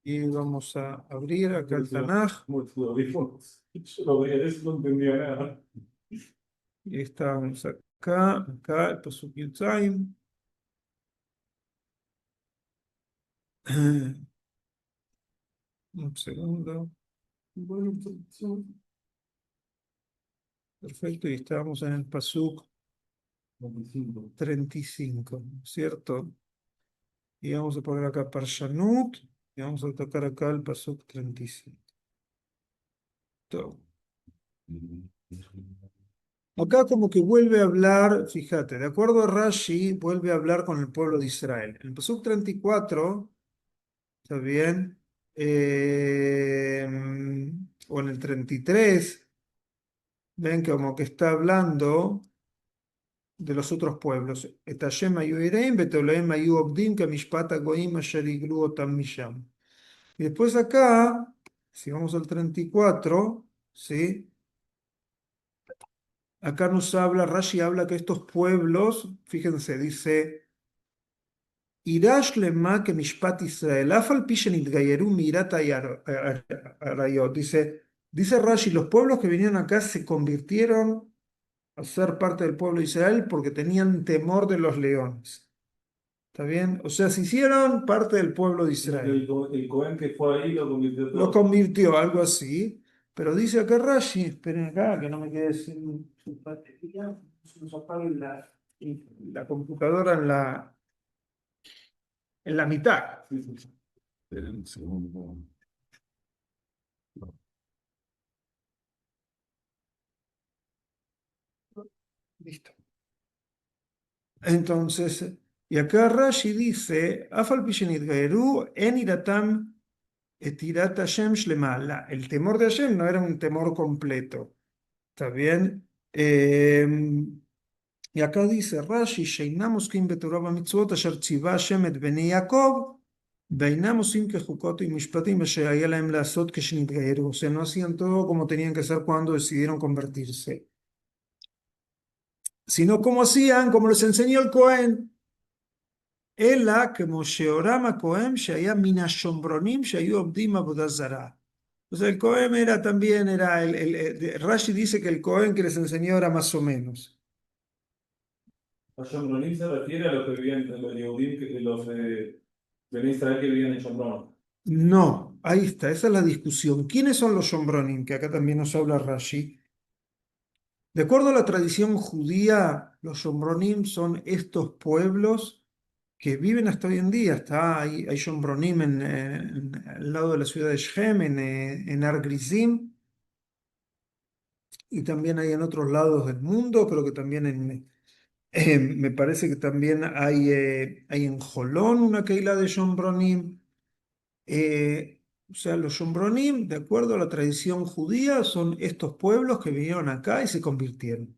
Y vamos a abrir acá el Tanaj. Muy futbolístico. Yo lo veía, eso no entendía nada. Y estamos acá el Pasuk Yudzayin. Un segundo. Perfecto, y estamos en el Pasuk 35, ¿cierto? Y vamos a poner acá Parshanut Y vamos a tocar acá el pasuk 37. Todo. Acá como que vuelve a hablar, fíjate, de acuerdo a Rashi, vuelve a hablar con el pueblo de Israel. En el pasuk 34, ¿está bien? O en el 33, ven que como que está hablando de los otros pueblos. Et Hashem hayu ireim, betolaim hayu obdim, kamishpat hagoyim asher iglu otam misham. Y después acá, si vamos al 34, ¿sí? Acá nos habla, Rashi habla que estos pueblos, fíjense, dice, Irash lema que mishpat Israel, afal pishen itgayeru mirat arayot. Dice Rashi, los pueblos que vinieron acá se convirtieron a ser parte del pueblo de Israel porque tenían temor de los leones. ¿Está bien? O sea, se hicieron parte del pueblo de Israel. El Cohen que fue ahí lo convirtió Lo todo. convirtió, algo así. Pero dice acá Rashi, esperen acá, que no me quede sin batería, se nos apague la computadora en la mitad. Sí, sí, sí. Esperen un segundo. Listo. Entonces, y acá Rashi dice, Afal pishenit gaeru en iratam etirat Hashem shlema. El temor de Hashem no era un temor completo. ¿Está bien? Y acá dice Rashi, שאינם עוסקים בתורה ובמצוות אשר ציווה השם את בני יעקב, ואינם עושים כחוקות ומשפטים אשר היה להם לעשות כשנתגיירו. O sea, no hacían todo como tenían que hacer cuando decidieron convertirse, sino como hacían, como les enseñó el Cohen. אלא כמו שהורם הכהן שהיה מן השומרונים שהיו עובדים עבודה זרה. O sea, el Cohen era también, Rashi dice que el Cohen que les enseñó era más o menos. A Shomronim se refiere a los que vivían, a los Yehudim, los de Israel que vivían en Shomron. No, ahí está, esa es la discusión. ¿Quiénes son los Shombronim? Que acá también nos habla Rashi. De acuerdo a la tradición judía, los Shombronim son estos pueblos que viven hasta hoy en día. Hay Shombronim al lado de la ciudad de Shem, en Ar Grizim, y también hay en otros lados del mundo, creo que también me parece que también hay en Jolón una Keilah de Shombronim. O sea, los Shombronim, de acuerdo a la tradición judía, son estos pueblos que vinieron acá y se convirtieron.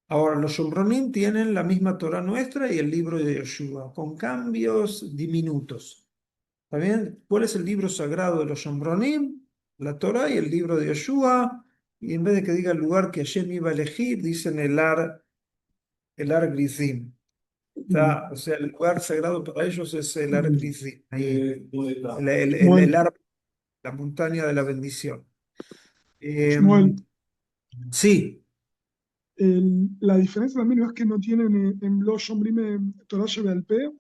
Ahora, los Shombronim tienen la misma Torah nuestra y el libro de Yoshua, con cambios diminutos. ¿Está bien? ¿Cuál es el libro sagrado de los Shombronim? La Torah y el libro de Yoshua. Y en vez de que diga el lugar que Hashem iba a elegir, dicen el Ar Grizim. O sea, el lugar sagrado para ellos es el Ar Grizim. Ahí, ¿Dónde está? el Ar, la montaña de la bendición. Shmuel, Sí, la diferencia también es que no tienen en los Shombrim Torah al P,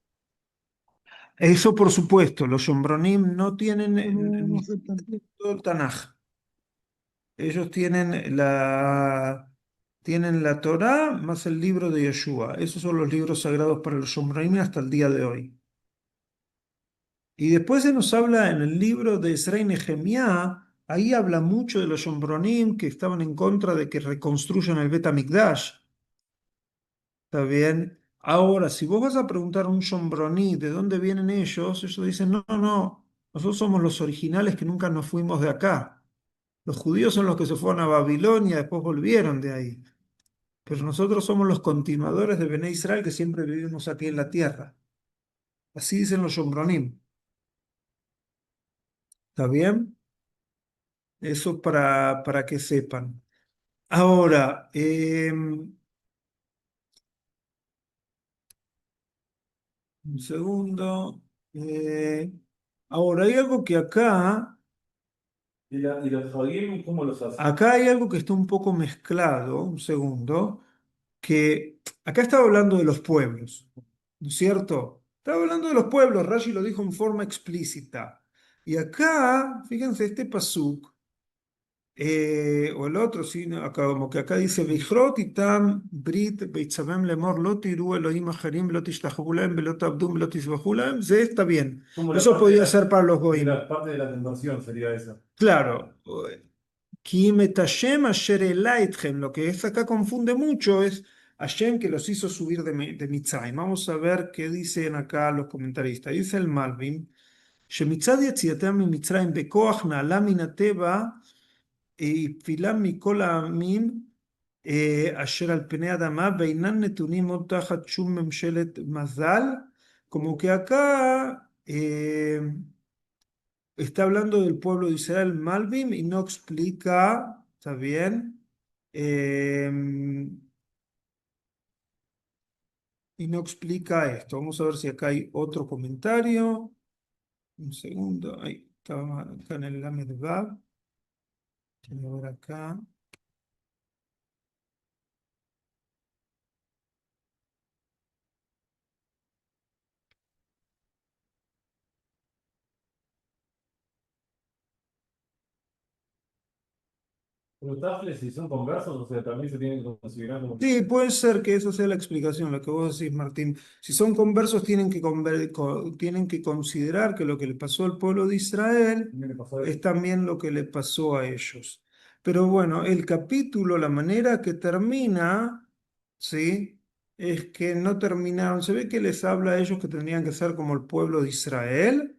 eso por supuesto. Los Shombronim no tienen no ni aceptan. todo el Tanaj. Ellos tienen la Torá más el libro de Yeshua. Esos son los libros sagrados para los Shombronim hasta el día de hoy. Y después se nos habla en el libro de Ezra y Nehemías, ahí habla mucho de los Shombronim que estaban en contra de que reconstruyan el Bet HaMikdash. ¿Está bien? Ahora, si vos vas a preguntar a un Shombroní de dónde vienen ellos dicen, no, no, nosotros somos los originales que nunca nos fuimos de acá. Los judíos son los que se fueron a Babilonia, después volvieron de ahí. Pero nosotros somos los continuadores de Bené Israel que siempre vivimos aquí en la tierra. Así dicen los Shombronim. ¿Está bien? Eso para que sepan. Ahora, un segundo. Ahora, hay algo que ¿Y los Hagim cómo los hacen? acá hay algo que está un poco mezclado, un segundo, que acá estaba hablando de los pueblos, ¿no es cierto? Estaba hablando de los pueblos, Rashi lo dijo en forma explícita. Y acá, fíjense, este pasuk O el otro, sí, ¿no? Acá, como que acá dice, Bichrot itam brit beitzavem lemor lo tiru Elohim acherim lo tishtachu lahem velo ta'abdum velo tisbahu lahem. Sí, está bien. Como la Eso parte de podía ser para los de goim. la parte de la tentación sería esa. Claro. Ki metashem asher elá etchem. Lo que es acá confunde mucho es Hashem que los hizo subir de Mitzrayim. Vamos a ver qué dicen acá los comentaristas. Dice el Malvin, שמצד יציאתם ממצרים בכוח נעלה מן הטבע תפילה מכל העמים אשר על פני האדמה ואינן נתונים עוד תחת שום ממשלת מזל, como que acá está hablando del pueblo de Israel Malvin y no explica, ¿está bien? Eh, y no explica esto. Vamos a ver si acá hay otro comentario. Un segundo, ahí estaba acá en el Lamed Vav. Quiero ver acá. Pero Tafles, si son conversos, o sea, también se tienen que considerar como... Sí, puede ser que esa sea la explicación, lo que vos decís, Martín. Si son conversos, tienen que considerar que lo que le pasó al pueblo de Israel Tiene que pasar eso. es también lo que le pasó a ellos. Pero bueno, el capítulo, la manera que termina, ¿sí? Es que no terminaron. Se ve que les habla a ellos que tendrían que ser como el pueblo de Israel,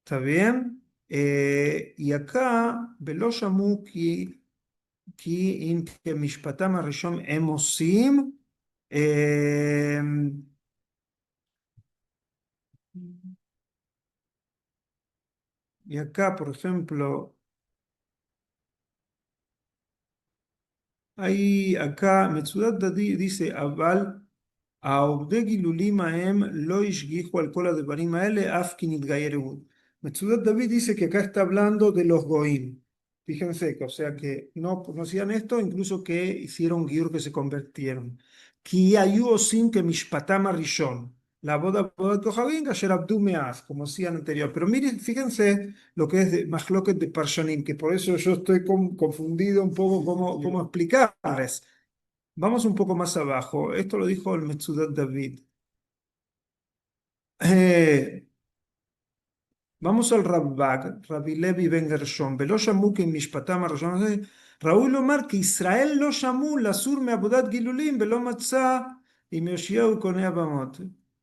¿está bien? Y acá, Beloshamuki. כי אם כמשפטם הראשון הם עושים, אה, y acá, por ejemplo, hay acá, Metzudat Dadi dice, אבל העובדי גילולים ההם לא השגיחו על כל הדברים האלה, אף כי נתגיירו. Metzudat David dice que acá está hablando de los goim. Fíjense que, o sea, que no conocían esto, incluso que hicieron giur que se convirtieron. Ki hayu osim que mishpatam rishon. La boda kohavim kasher abdu meaz, como decían anterior. Pero miren, fíjense lo que es de Mahloket de Parshanim, que por eso yo estoy confundido un poco cómo explicarles. Vamos un poco más abajo. Esto lo dijo el Metzudat David. Eh, Vamos al Rabbag, Rabbi Levi Ben Gershon. ולא שמעו כי משפטם הראשון הזה, ראוי לומר כי ישראל לא שמעו לסור מעבודת גילולים ולא מצא עם יאשיהו קונה הבמות.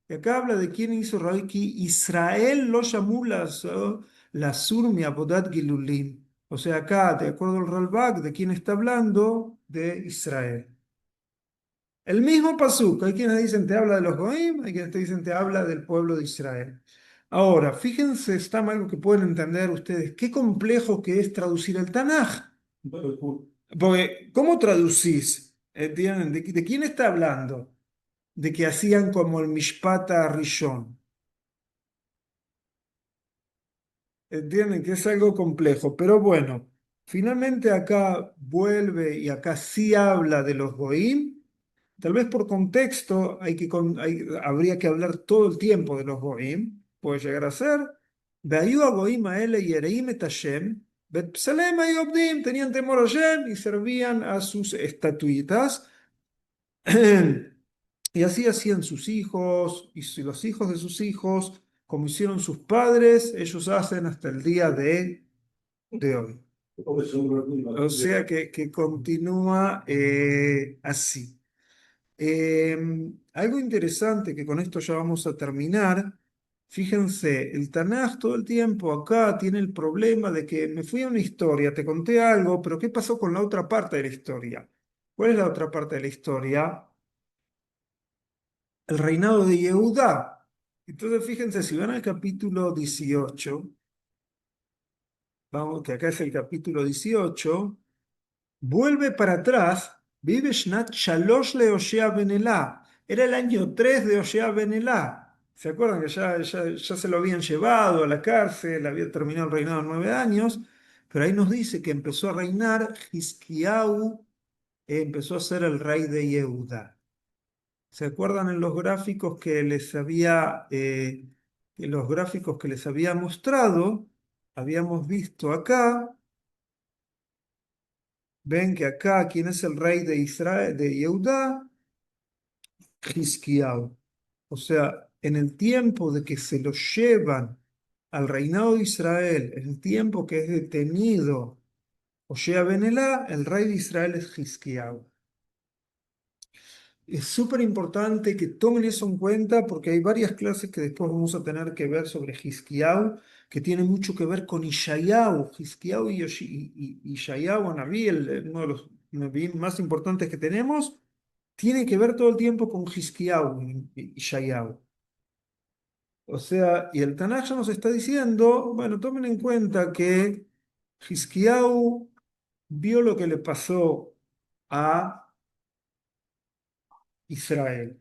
Y acá habla de quién hizo Rabbi que Israel lo llamó la sur mi abodat gilulim. O sea, acá, de acuerdo al Ralbag, ¿de quién está hablando? De Israel. El mismo pasuk, hay quienes dicen te habla de los Goim, hay quienes te dicen te habla del pueblo de Israel. Ahora, fíjense, está algo que pueden entender ustedes, qué complejo que es traducir el Tanaj. Porque, ¿cómo traducís? ¿Entienden? ¿De quién está hablando? De que hacían como el Mishpata Rishon. ¿Entienden? Que es algo complejo. Pero bueno, finalmente acá vuelve y acá sí habla de los Goim. Tal vez por contexto habría que hablar todo el tiempo de los Goim, puede llegar a ser. והיו הגויים האלה יראים את השם, ואת פסליהם היו עובדים, tenían temor a Hashem y servían a sus estatuitas. Y así hacían sus hijos y si los hijos de sus hijos, como hicieron sus padres, ellos hacen hasta el día de hoy. O sea que continúa así. Algo interesante que con esto ya vamos a terminar. Fíjense, el Tanaj todo el tiempo acá tiene el problema de que me fui a una historia, te conté algo, pero ¿qué pasó con la otra parte de la historia? ¿Cuál es la otra parte de la historia? El reinado de Yehudá. Entonces, fíjense, si van al capítulo 18, vamos, que acá es el capítulo 18. Vuelve para atrás, vive Shnat Shalosh le Hoshea ben Elá. Era el año 3 de Hoshea ben Elá. ¿Se acuerdan que ya se lo habían llevado a la cárcel, había terminado el reinado de 9 años? Pero ahí nos dice que empezó a reinar Hizkiyahu, empezó a ser el rey de Yehuda. ¿Se acuerdan en los gráficos que les había mostrado? Habíamos visto acá ven que acá, ¿quién es el rey de Israel, de Yehudá? Hizkiyahu. O sea, en el tiempo de que se lo llevan al reinado de Israel, en el tiempo que es detenido Hoshea ben Elá, el rey de Israel es Hizkiyahu. Es súper importante que tomen eso en cuenta porque hay varias clases que después vamos a tener que ver sobre Hizkiyahu, que tiene mucho que ver con Ishayahu. Hizkiyahu y Ishayahu, Anabí, uno de los Nabí más importantes que tenemos, tiene que ver todo el tiempo con Hizkiyahu y Ishayahu. O sea, y el Tanaj ya nos está diciendo, bueno, tomen en cuenta que Hizkiyahu vio lo que le pasó a Israel.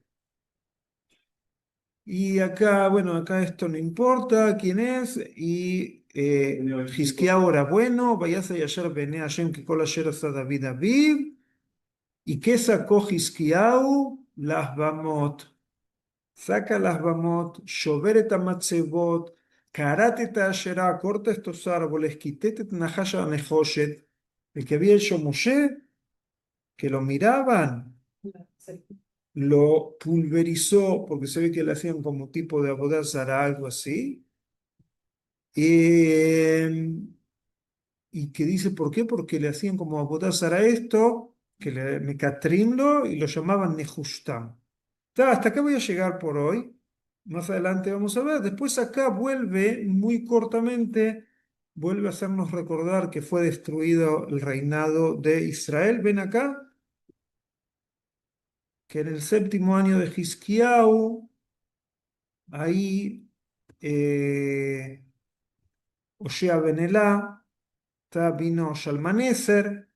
Y acá, bueno, acá esto no importa quién es, y Hizkiyahu era bueno, vayase y ayer Bene Hashem que kol asher asa David Aviv, y ¿qué sacó Hizkiyahu? Las Bamot. Saca las Bamot, Shoberet Amatzebot, Karate Asherá, corta estos árboles, Kitete Nahasha Nehoshet, el que había hecho Moshe, que lo miraban, lo pulverizó, porque se ve que le hacían como tipo de abodá zara, algo así. Y que dice, ¿por qué? Porque le hacían como abodá zara esto, que le mecatrimlo y lo llamaban Nehustam. Hasta acá voy a llegar por hoy. Más adelante vamos a ver. Después acá vuelve, muy cortamente, vuelve a hacernos recordar que fue destruido el reinado de Israel. Ven acá, que en el séptimo año de Hizkiyahu, ahí Hoshea ben Elá, vino Shalmaneser,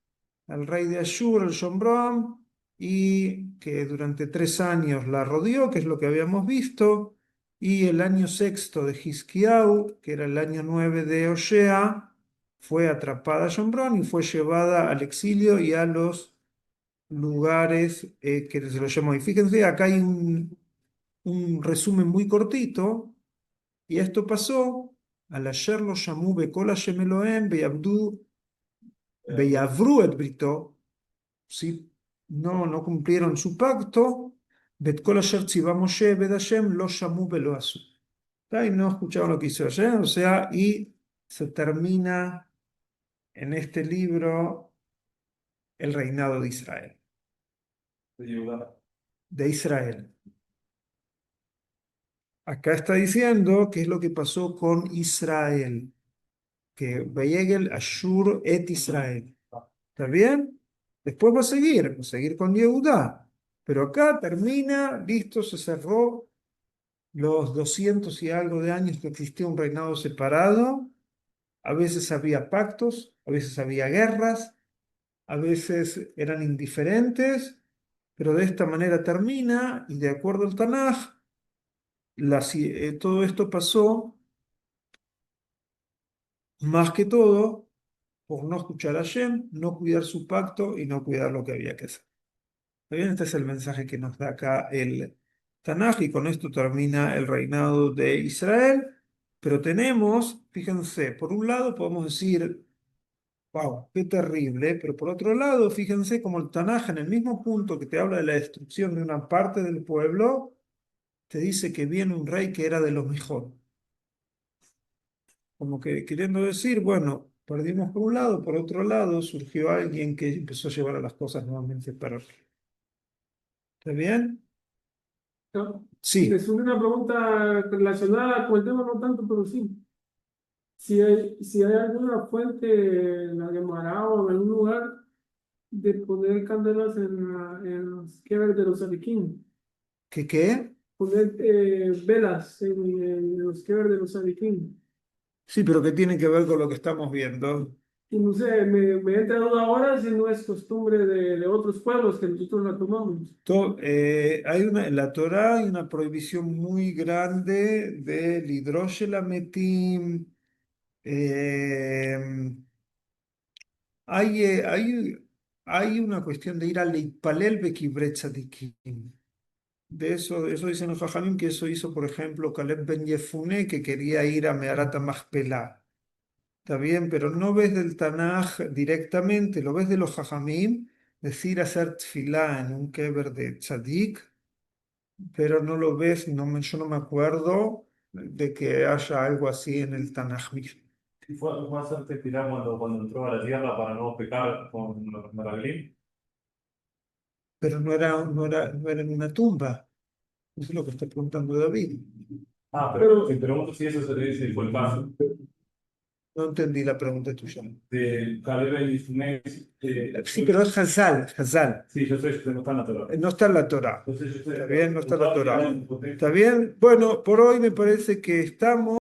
al rey de Ashur, el Shombrom, y que durante 3 años la rodeó, que es lo que habíamos visto, y el año sexto de Hizkiyahu, que era el año 9 de Hoshea, fue atrapada a Shombrom y fue llevada al exilio y a los lugares que se lo llamó. Y fíjense, acá hay un resumen muy cortito, y esto pasó al ayer lo llamó Bekol Hashem Elohem Beyavru et Brito, ¿sí? No cumplieron su pacto, Bet Kol Asher Tziva Moshe Bed Hashem lo llamó Belo Asu. Y no escucharon lo que hizo ayer, o sea, y se termina en este libro el reinado de Israel, de Israel. Acá está diciendo qué es lo que pasó con Israel, que Vayegel Ashur et Israel. ¿Está bien? Después va a seguir con Yehudá. Pero acá termina, listo, se cerró los 200 y algo de años que existía un reinado separado. A veces había pactos, a veces había guerras, a veces eran indiferentes, pero de esta manera termina y de acuerdo al Tanaj, todo esto pasó más que todo por no escuchar a Hashem, no cuidar su pacto y no cuidar lo que había que hacer. Muy bien, este es el mensaje que nos da acá el Tanaj y con esto termina el reinado de Israel. Pero tenemos, fíjense, por un lado podemos decir, wow, qué terrible, pero por otro lado, fíjense como el Tanaj en el mismo punto que te habla de la destrucción de una parte del pueblo, te dice que viene un rey que era de los mejores. Como que queriendo decir, bueno, perdimos por un lado, por otro lado surgió alguien que empezó a llevar a las cosas nuevamente para arriba. ¿Está bien? ¿No? Sí. Es una pregunta relacionada con el tema, no tanto, pero sí. Si hay alguna fuente en la Gemara o en algún lugar de poner candelas en los kever de los aliquín, ¿Qué qué? poner velas en los kever de los aliquín. Sí, pero ¿qué tiene que ver con lo que estamos viendo? Y no sé, me he enterado ahora si no es costumbre de otros pueblos que nosotros la tomamos. En la Torá hay una prohibición muy grande del hidrogelametim. eh, hay una cuestión de ir al Leitpalel Bekibret Tzadikim. De eso dicen los Jajamim, que eso hizo, por ejemplo, Caleb Ben Yefune, que quería ir a Meharat Machpelah. Está bien, pero no ves del Tanaj directamente, lo ves de los Jajamim, decir hacer tfilá en un keber de tzadik, pero no lo ves, yo no me acuerdo de que haya algo así en el Tanaj mismo. ¿Y fue a hacerte tirar cuando entró a la tierra para no pecar con los Meraglim? Pero no era en una tumba. Eso es lo que está preguntando David. Ah, pero Pero, te pregunto si eso se fue el caso. No entendí la pregunta tuya. De Caleb y Funes. Sí, pero es Hazal, Hazal. Sí, yo sé que no está en la Torah. No está en la Torá. Entonces yo sé Está que bien, no está en la usaba Torá. en un contexto. Está bien. Bueno, por hoy me parece que estamos.